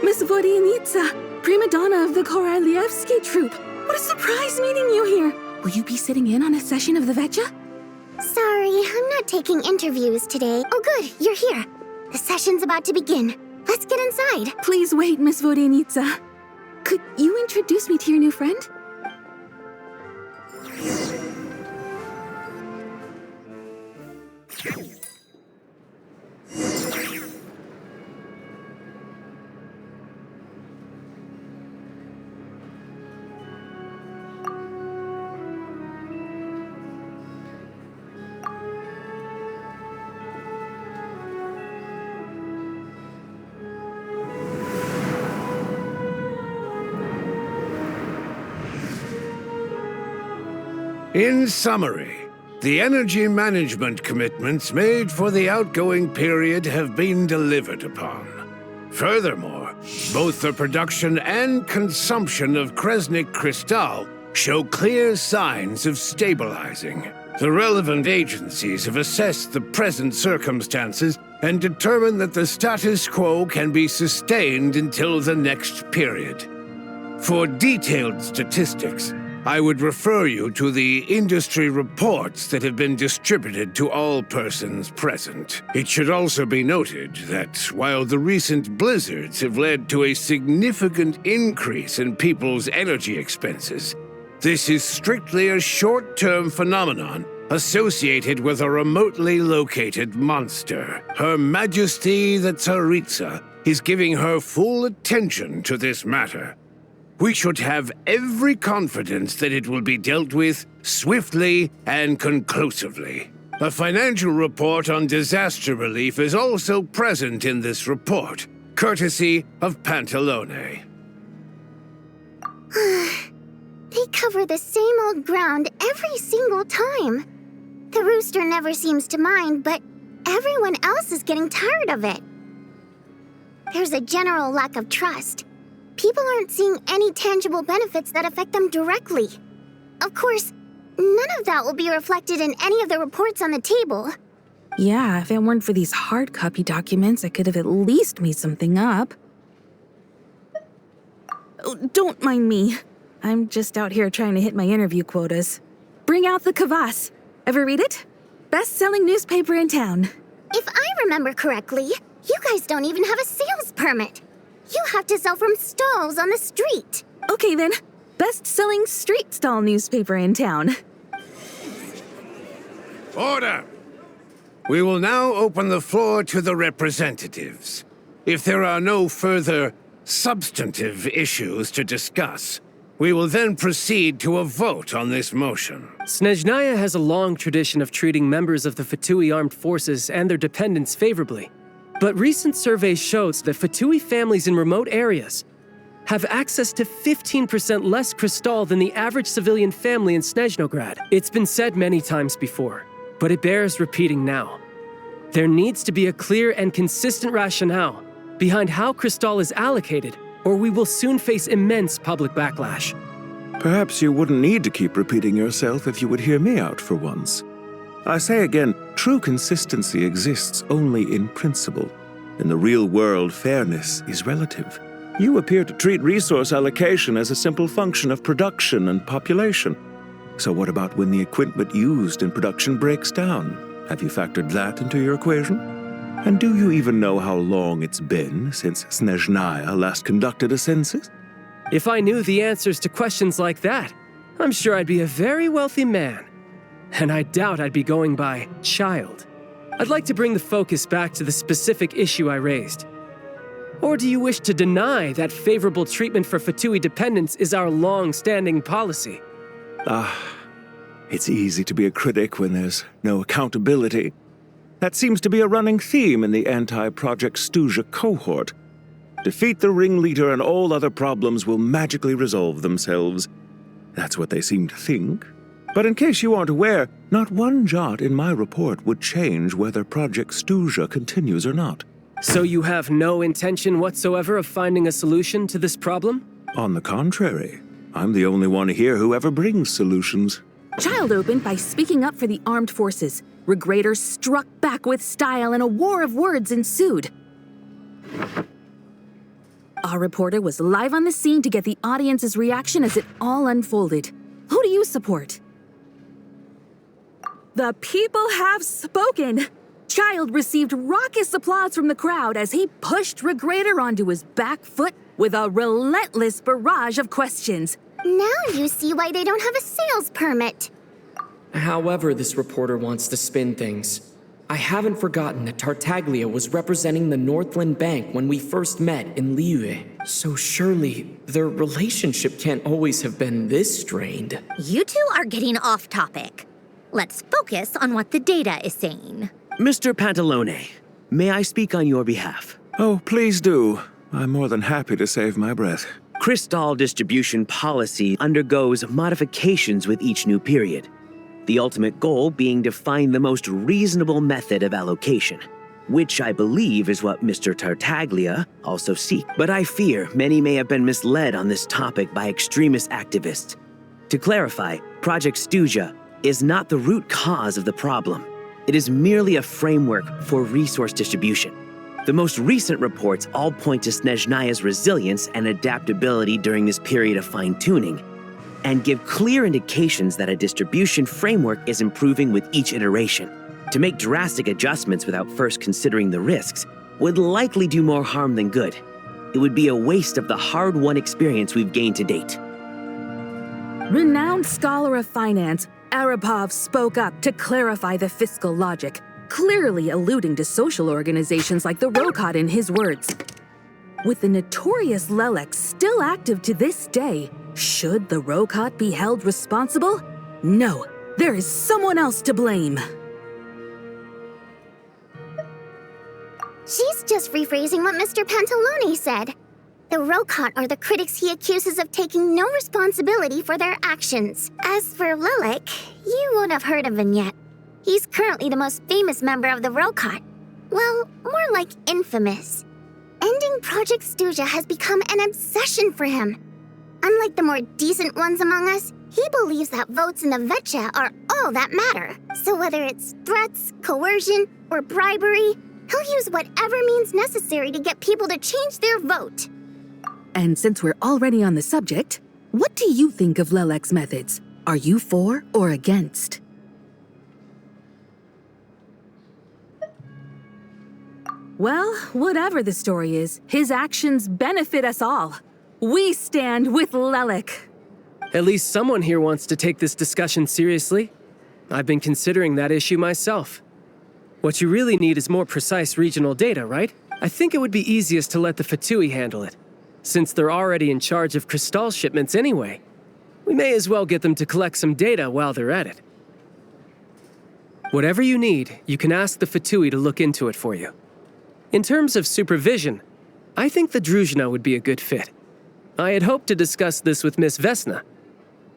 Miss Vodyanitsa, prima donna of the Korolievsky troupe. What a surprise meeting you here. Will you be sitting in on a session of the Vetcha? Sorry, I'm not taking interviews today. Oh good, you're here. The session's about to begin. Let's get inside. Please wait, Miss Vodyanitsa. Could you introduce me to your new friend? In summary, the energy management commitments made for the outgoing period have been delivered upon. Furthermore, both the production and consumption of Kresnik Crystal show clear signs of stabilizing. The relevant agencies have assessed the present circumstances and determined that the status quo can be sustained until the next period. For detailed statistics, I would refer you to the industry reports that have been distributed to all persons present. It should also be noted that while the recent blizzards have led to a significant increase in people's energy expenses, this is strictly a short-term phenomenon associated with a remotely located monster. Her Majesty the Tsaritsa is giving her full attention to this matter. We should have every confidence that it will be dealt with swiftly and conclusively. A financial report on disaster relief is also present in this report, courtesy of Pantalone. They cover the same old ground every single time. The rooster never seems to mind, but everyone else is getting tired of it. There's a general lack of trust. People aren't seeing any tangible benefits that affect them directly. Of course, none of that will be reflected in any of the reports on the table. Yeah, if it weren't for these hard copy documents, I could have at least made something up. Oh, don't mind me. I'm just out here trying to hit my interview quotas. Bring out the kvass. Ever read it? Best-selling newspaper in town. If I remember correctly, you guys don't even have a sales permit. You have to sell from stalls on the street. Okay then, best-selling street stall newspaper in town. Order! We will now open the floor to the representatives. If there are no further substantive issues to discuss, we will then proceed to a vote on this motion. Sneznaya has a long tradition of treating members of the Fatui armed forces and their dependents favorably. But recent surveys shows that Fatui families in remote areas have access to 15% less crystal than the average civilian family in Sneznograd. It's been said many times before, but it bears repeating now. There needs to be a clear and consistent rationale behind how crystal is allocated, or we will soon face immense public backlash. Perhaps you wouldn't need to keep repeating yourself if you would hear me out for once. I say again, true consistency exists only in principle. In the real world, fairness is relative. You appear to treat resource allocation as a simple function of production and population. So what about when the equipment used in production breaks down? Have you factored that into your equation? And do you even know how long it's been since Sneznaya last conducted a census? If I knew the answers to questions like that, I'm sure I'd be a very wealthy man. And I doubt I'd be going by child. I'd like to bring the focus back to the specific issue I raised. Or do you wish to deny that favorable treatment for Fatui dependents is our long-standing policy? It's easy to be a critic when there's no accountability. That seems to be a running theme in the anti-Project Stujna cohort. Defeat the ringleader and all other problems will magically resolve themselves. That's what they seem to think. But in case you aren't aware, not one jot in my report would change whether Project Stujna continues or not. So you have no intention whatsoever of finding a solution to this problem? On the contrary, I'm the only one here who ever brings solutions. Child opened by speaking up for the armed forces. Regrator struck back with style and a war of words ensued. Our reporter was live on the scene to get the audience's reaction as it all unfolded. Who do you support? The people have spoken! Child received raucous applause from the crowd as he pushed Regrator onto his back foot with a relentless barrage of questions. Now you see why they don't have a sales permit. However this reporter wants to spin things, I haven't forgotten that Tartaglia was representing the Northland Bank when we first met in Liyue. So surely their relationship can't always have been this strained. You two are getting off topic. Let's focus on what the data is saying. Mr. Pantalone, may I speak on your behalf? Oh, please do. I'm more than happy to save my breath. Crystal distribution policy undergoes modifications with each new period. The ultimate goal being to find the most reasonable method of allocation, which I believe is what Mr. Tartaglia also seeks. But I fear many may have been misled on this topic by extremist activists. To clarify, Project Stujna is not the root cause of the problem. It is merely a framework for resource distribution. The most recent reports all point to Sneznaya's resilience and adaptability during this period of fine-tuning, and give clear indications that a distribution framework is improving with each iteration. To make drastic adjustments without first considering the risks would likely do more harm than good. It would be a waste of the hard-won experience we've gained to date. Renowned scholar of finance, Arapov spoke up to clarify the fiscal logic, clearly alluding to social organizations like the Rokot in his words. With the notorious Lelek still active to this day, should the Rokot be held responsible? No, there is someone else to blame. She's just rephrasing what Mr. Pantalone said. The Rokot are the critics he accuses of taking no responsibility for their actions. As for Lelek, you won't have heard of him yet. He's currently the most famous member of the Rokot. Well, more like infamous. Ending Project Stujna has become an obsession for him. Unlike the more decent ones among us, he believes that votes in the Vetcha are all that matter. So whether it's threats, coercion, or bribery, he'll use whatever means necessary to get people to change their vote. And since we're already on the subject, what do you think of Lelek's methods? Are you for or against? Well, whatever the story is, his actions benefit us all. We stand with Lelek. At least someone here wants to take this discussion seriously. I've been considering that issue myself. What you really need is more precise regional data, right? I think it would be easiest to let the Fatui handle it, since they're already in charge of Crystal shipments anyway. We may as well get them to collect some data while they're at it. Whatever you need, you can ask the Fatui to look into it for you. In terms of supervision, I think the Druzhna would be a good fit. I had hoped to discuss this with Miss Vesna,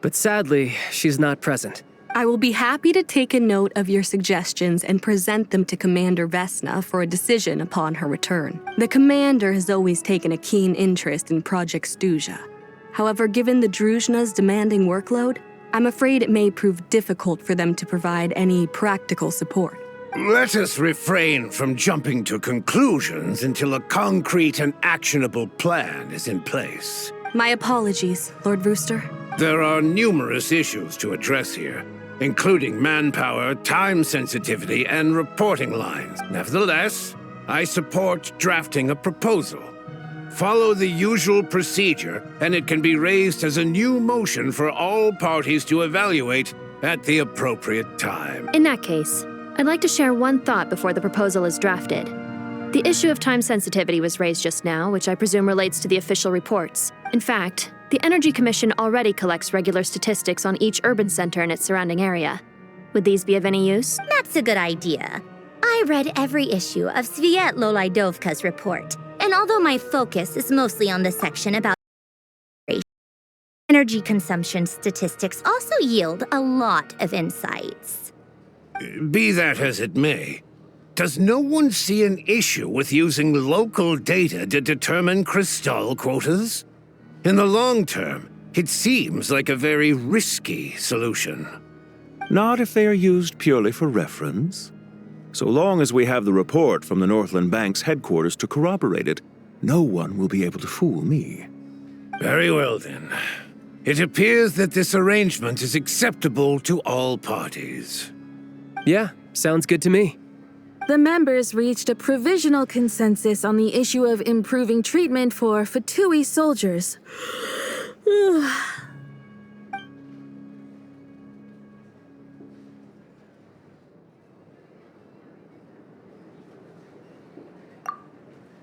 but sadly, she's not present. I will be happy to take a note of your suggestions and present them to Commander Vesna for a decision upon her return. The Commander has always taken a keen interest in Project Stujna. However, given the Druzhna's demanding workload, I'm afraid it may prove difficult for them to provide any practical support. Let us refrain from jumping to conclusions until a concrete and actionable plan is in place. My apologies, Lord Rooster. There are numerous issues to address here, including manpower, time sensitivity, and reporting lines. Nevertheless, I support drafting a proposal. Follow the usual procedure, and it can be raised as a new motion for all parties to evaluate at the appropriate time. In that case, I'd like to share one thought before the proposal is drafted. The issue of time sensitivity was raised just now, which I presume relates to the official reports. In fact, the Energy Commission already collects regular statistics on each urban center and its surrounding area. Would these be of any use? That's a good idea. I read every issue of Sviatlolai Laidovka's report, and although my focus is mostly on the section about energy consumption statistics also yield a lot of insights. Be that as it may, does no one see an issue with using local data to determine crystal quotas? In the long term, it seems like a very risky solution. Not if they are used purely for reference. So long as we have the report from the Northland Bank's headquarters to corroborate it, no one will be able to fool me. Very well then. It appears that this arrangement is acceptable to all parties. Yeah, sounds good to me. The members reached a provisional consensus on the issue of improving treatment for Fatui soldiers.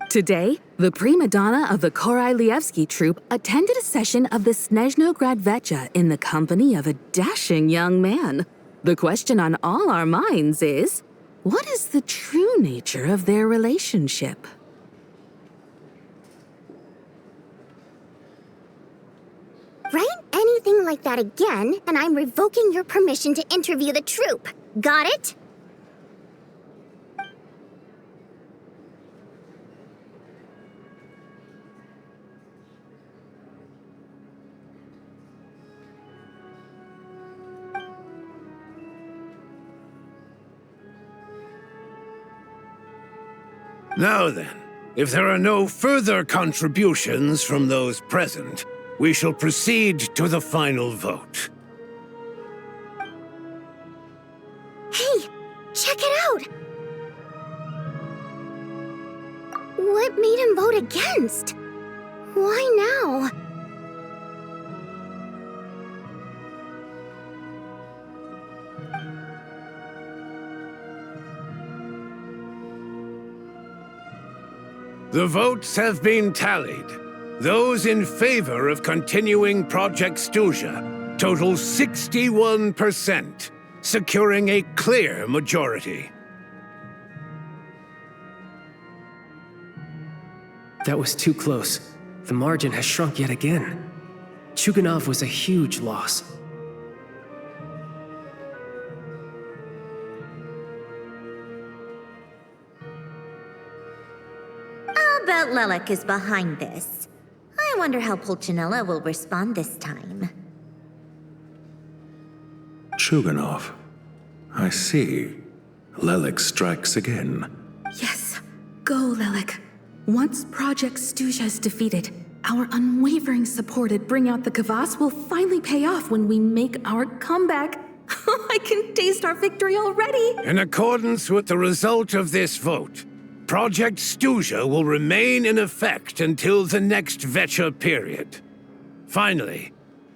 Today, the prima donna of the Korailievsky troupe attended a session of the Sneznaya More in the company of a dashing young man. The question on all our minds is, what is the true nature of their relationship? Write anything like that again, and I'm revoking your permission to interview the troupe. Got it? Now then, if there are no further contributions from those present, we shall proceed to the final vote. Hey, check it out! What made him vote against? Why now? The votes have been tallied. Those in favor of continuing Project Stujna total 61%, securing a clear majority. That was too close. The margin has shrunk yet again. Chuganov was a huge loss. I'll bet Lelek is behind this. I wonder how Pulcinella will respond this time. Chuganov. I see. Lelek strikes again. Yes, go, Lelek. Once Project Stujna is defeated, our unwavering support at Bring Out the Kvass will finally pay off when we make our comeback. I can taste our victory already! In accordance with the result of this vote, Project Stujna will remain in effect until the next Vecha period. Finally,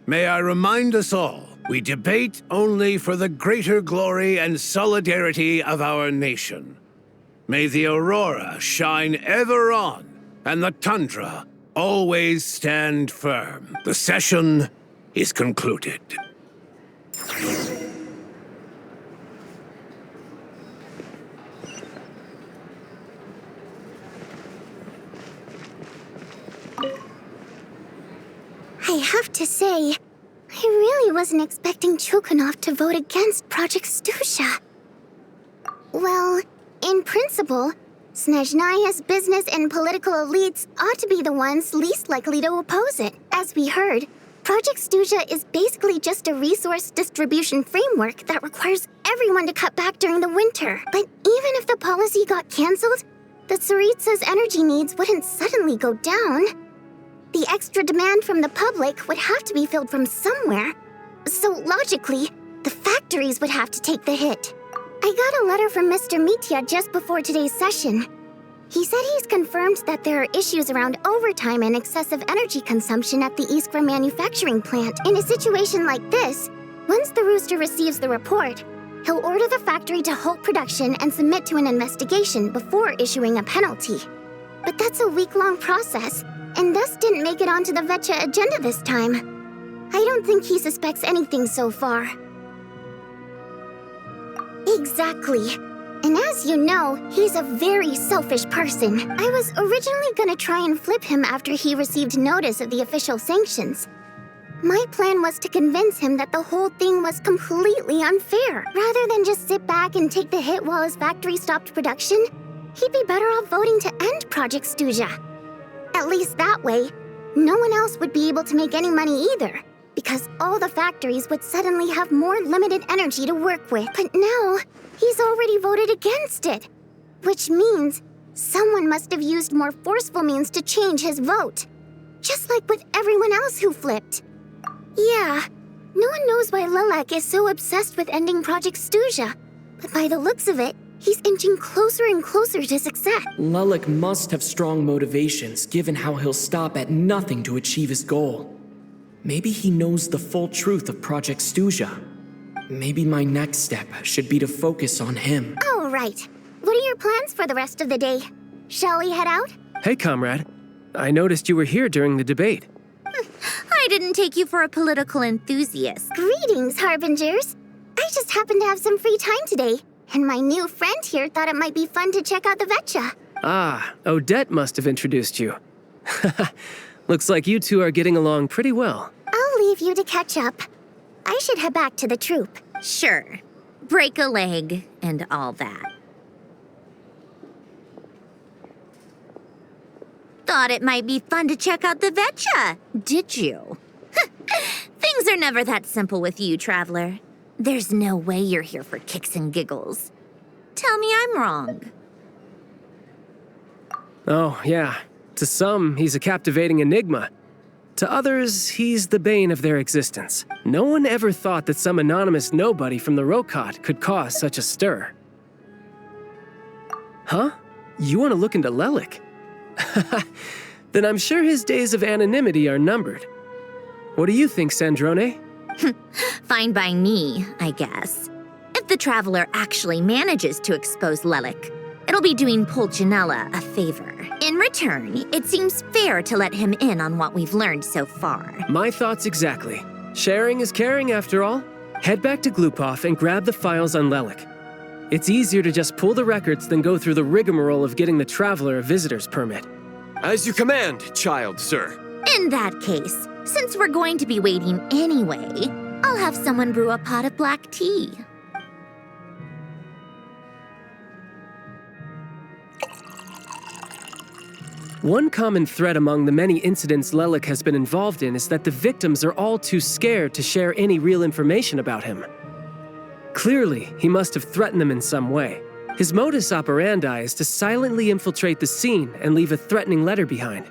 may I remind us all, we debate only for the greater glory and solidarity of our nation. May the aurora shine ever on, and the tundra always stand firm. The session is concluded. I have to say, I really wasn't expecting Chuganov to vote against Project Stujna. Well, in principle, Sneznaya's business and political elites ought to be the ones least likely to oppose it. As we heard, Project Stujna is basically just a resource distribution framework that requires everyone to cut back during the winter. But even if the policy got cancelled, the Tsaritsa's energy needs wouldn't suddenly go down. the extra demand from the public would have to be filled from somewhere. So logically, the factories would have to take the hit. I got a letter from Mr. Mitya just before today's session. He said he's confirmed that there are issues around overtime and excessive energy consumption at the Iskra manufacturing plant. In a situation like this, once the Rooster receives the report, he'll order the factory to halt production and submit to an investigation before issuing a penalty. But that's a week-long process, and thus didn't make it onto the Vetcha agenda this time. I don't think he suspects anything so far. Exactly. And as you know, he's a very selfish person. I was originally gonna try and flip him after he received notice of the official sanctions. My plan was to convince him that the whole thing was completely unfair. Rather than just sit back and take the hit while his factory stopped production, he'd be better off voting to end Project Stujna. At least that way, no one else would be able to make any money either, because all the factories would suddenly have more limited energy to work with. But now, he's already voted against it, which means someone must have used more forceful means to change his vote, just like with everyone else who flipped. Yeah, no one knows why Lilac is so obsessed with ending Project Stujna, but by the looks of it, he's inching closer and closer to success. Lilac must have strong motivations, given how he'll stop at nothing to achieve his goal. Maybe he knows the full truth of Project Stujna. Maybe my next step should be to focus on him. All right. What are your plans for the rest of the day? Shall we head out? Hey, comrade. I noticed you were here during the debate. I didn't take you for a political enthusiast. Greetings, Harbingers. I just happened to have some free time today, and my new friend here thought it might be fun to check out the Vetcha. Ah, Odette must have introduced you. Looks like you two are getting along pretty well. I'll leave you to catch up. I should head back to the troop. Sure. Break a leg and all that. Thought it might be fun to check out the Vetcha, did you? Things are never that simple with you, Traveler. There's no way you're here for kicks and giggles. Tell me I'm wrong. Oh, yeah. To some, he's a captivating enigma. To others, he's the bane of their existence. No one ever thought that some anonymous nobody from the Rokot could cause such a stir. Huh? You want to look into Lelik? Then I'm sure his days of anonymity are numbered. What do you think, Sandrone? Fine by me, I guess. If the Traveler actually manages to expose Lelik, it'll be doing Pulcinella a favor. In return, it seems fair to let him in on what we've learned so far. My thoughts exactly. Sharing is caring, after all. Head back to Glupov and grab the files on Lelik. It's easier to just pull the records than go through the rigmarole of getting the Traveler a visitor's permit. As you command, child, sir. In that case, since we're going to be waiting anyway, I'll have someone brew a pot of black tea. One common thread among the many incidents Lelik has been involved in is that the victims are all too scared to share any real information about him. Clearly, he must have threatened them in some way. His modus operandi is to silently infiltrate the scene and leave a threatening letter behind.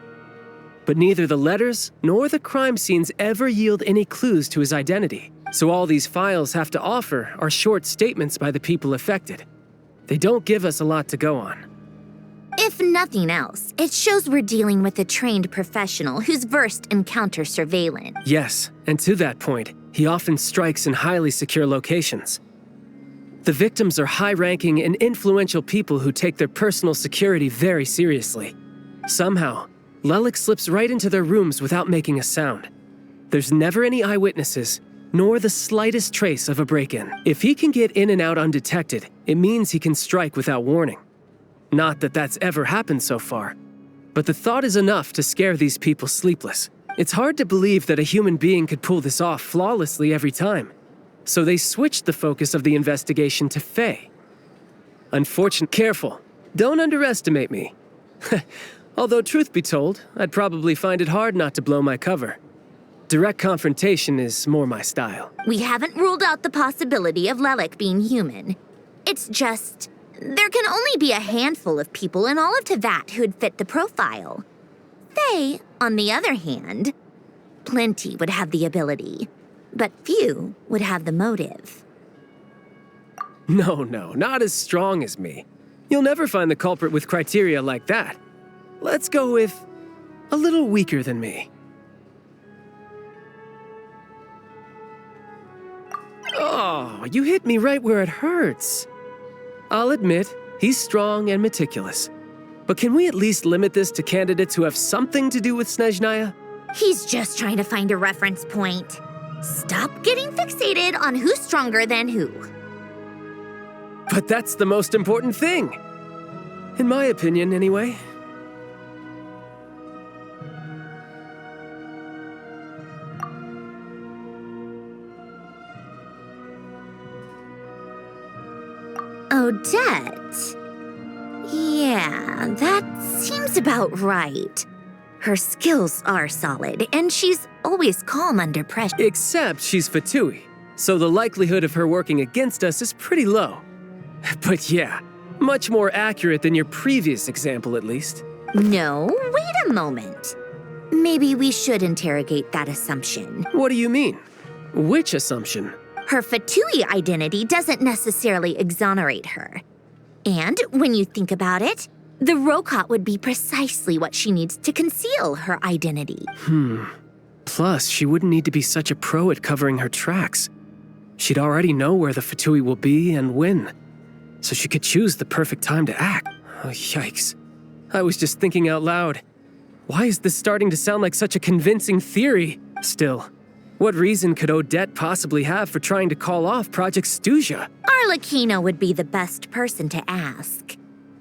But neither the letters nor the crime scenes ever yield any clues to his identity, so all these files have to offer are short statements by the people affected. They don't give us a lot to go on. If nothing else, it shows we're dealing with a trained professional who's versed in counter-surveillance. Yes, and to that point, he often strikes in highly secure locations. The victims are high-ranking and influential people who take their personal security very seriously. Somehow, Lelik slips right into their rooms without making a sound. There's never any eyewitnesses, nor the slightest trace of a break-in. If he can get in and out undetected, it means he can strike without warning. Not that that's ever happened so far, but the thought is enough to scare these people sleepless. It's hard to believe that a human being could pull this off flawlessly every time. So they switched the focus of the investigation to Faye. Careful, don't underestimate me. Although truth be told, I'd probably find it hard not to blow my cover. Direct confrontation is more my style. We haven't ruled out the possibility of Lelik being human. It's just, there can only be a handful of people in all of Teyvat who'd fit the profile. They, on the other hand, plenty would have the ability, but few would have the motive. No, not as strong as me. You'll never find the culprit with criteria like that. Let's go with a little weaker than me. Oh, you hit me right where it hurts. I'll admit, he's strong and meticulous. But can we at least limit this to candidates who have something to do with Sneznaya? He's just trying to find a reference point. Stop getting fixated on who's stronger than who. But that's the most important thing. In my opinion, anyway. Odette? Yeah, that seems about right. Her skills are solid, and she's always calm under pressure. Except she's Fatui, so the likelihood of her working against us is pretty low. But yeah, much more accurate than your previous example, at least. No, wait a moment. Maybe we should interrogate that assumption. What do you mean? Which assumption? Her Fatui identity doesn't necessarily exonerate her. And when you think about it, the Rokot would be precisely what she needs to conceal her identity. Plus, she wouldn't need to be such a pro at covering her tracks. She'd already know where the Fatui will be and when, so she could choose the perfect time to act. Oh, yikes. I was just thinking out loud. Why is this starting to sound like such a convincing theory? Still, what reason could Odette possibly have for trying to call off Project Stujna? Arlecchino would be the best person to ask.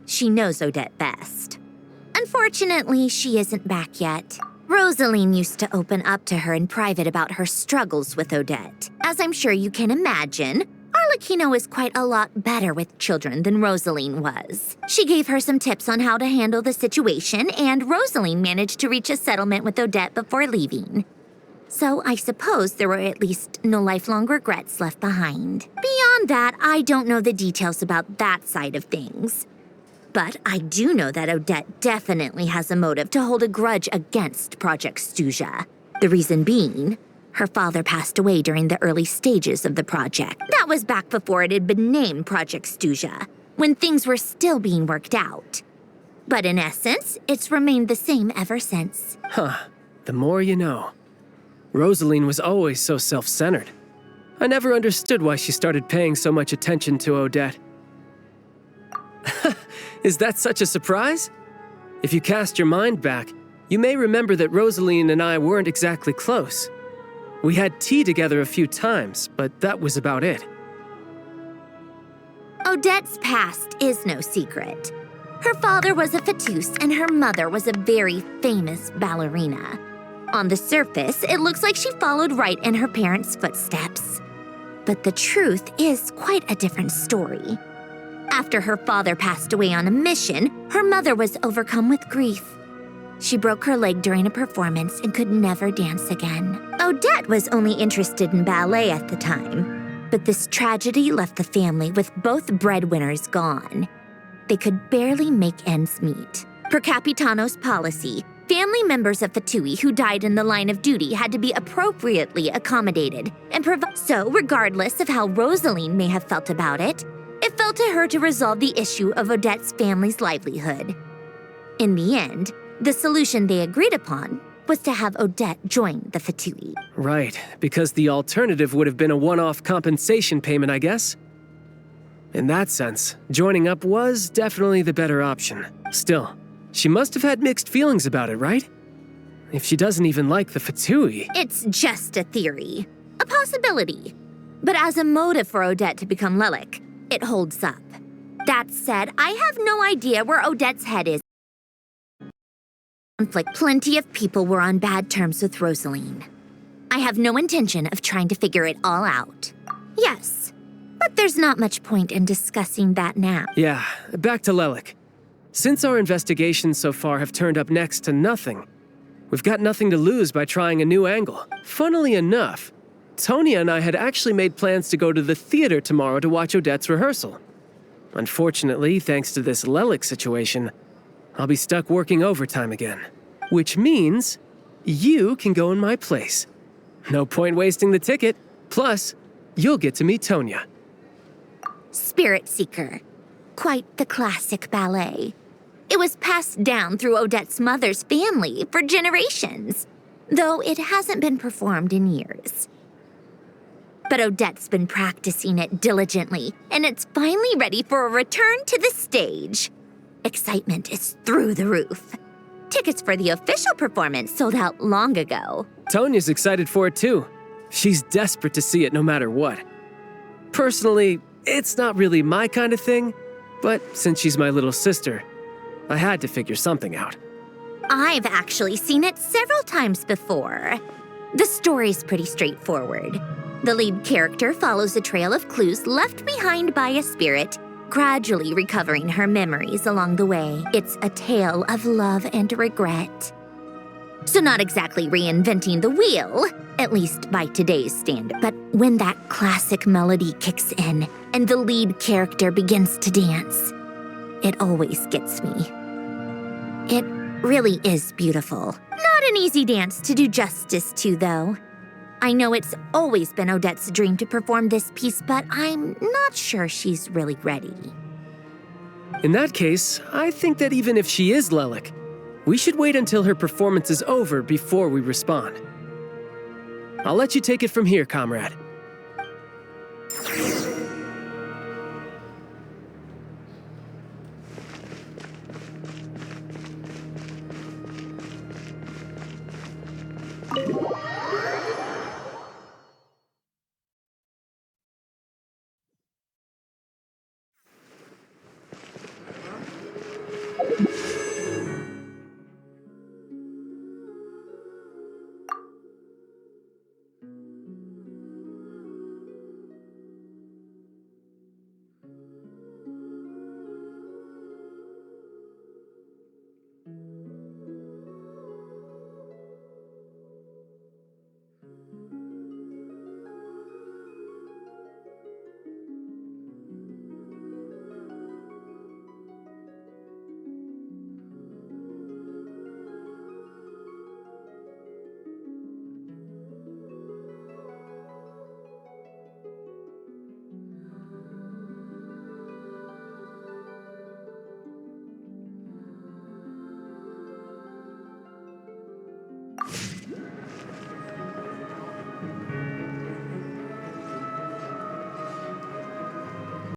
She knows Odette best. Unfortunately, she isn't back yet. Rosaline used to open up to her in private about her struggles with Odette. As I'm sure you can imagine, Arlecchino is quite a lot better with children than Rosaline was. She gave her some tips on how to handle the situation, and Rosaline managed to reach a settlement with Odette before leaving. So I suppose there were at least no lifelong regrets left behind. Beyond that, I don't know the details about that side of things. But I do know that Odette definitely has a motive to hold a grudge against Project Stujna. The reason being, her father passed away during the early stages of the project. That was back before it had been named Project Stujna, when things were still being worked out. But in essence, it's remained the same ever since. The more you know. Rosaline was always so self-centered. I never understood why she started paying so much attention to Odette. Is that such a surprise? If you cast your mind back, you may remember that Rosaline and I weren't exactly close. We had tea together a few times, but that was about it. Odette's past is no secret. Her father was a Fatus and her mother was a very famous ballerina. On the surface, it looks like she followed right in her parents' footsteps. But the truth is quite a different story. After her father passed away on a mission, her mother was overcome with grief. She broke her leg during a performance and could never dance again. Odette was only interested in ballet at the time, but this tragedy left the family with both breadwinners gone. They could barely make ends meet. Per Capitano's policy, family members of Fatui who died in the line of duty had to be appropriately accommodated and so regardless of how Rosaline may have felt about it, it fell to her to resolve the issue of Odette's family's livelihood. In the end, the solution they agreed upon was to have Odette join the Fatui. Right, because the alternative would have been a one-off compensation payment, I guess. In that sense, joining up was definitely the better option. Still, she must have had mixed feelings about it, right? If she doesn't even like the Fatui. It's just a theory, a possibility. But as a motive for Odette to become Lelik, it holds up. That said, I have no idea where Odette's head is. Conflict. Plenty of people were on bad terms with Rosaline. I have no intention of trying to figure it all out. Yes, but there's not much point in discussing that now. Yeah, back to Lelik. Since our investigations so far have turned up next to nothing, we've got nothing to lose by trying a new angle. Funnily enough, Tonya and I had actually made plans to go to the theater tomorrow to watch Odette's rehearsal. Unfortunately, thanks to this Lelik situation, I'll be stuck working overtime again. Which means you can go in my place. No point wasting the ticket. Plus, you'll get to meet Tonya. Spirit Seeker. Quite the classic ballet. It was passed down through Odette's mother's family for generations, though it hasn't been performed in years. But Odette's been practicing it diligently, and it's finally ready for a return to the stage. Excitement is through the roof. Tickets for the official performance sold out long ago. Tonya's excited for it too. She's desperate to see it no matter what. Personally, it's not really my kind of thing, but since she's my little sister, I had to figure something out. I've actually seen it several times before. The story's pretty straightforward. The lead character follows a trail of clues left behind by a spirit, gradually recovering her memories along the way. It's a tale of love and regret. So not exactly reinventing the wheel, at least by today's standard. But when that classic melody kicks in and the lead character begins to dance, it always gets me. It really is beautiful. Not an easy dance to do justice to, though. I know it's always been Odette's dream to perform this piece, but I'm not sure she's really ready. In that case, I think that even if she is Lelik, we should wait until her performance is over before we respond. I'll let you take it from here, comrade.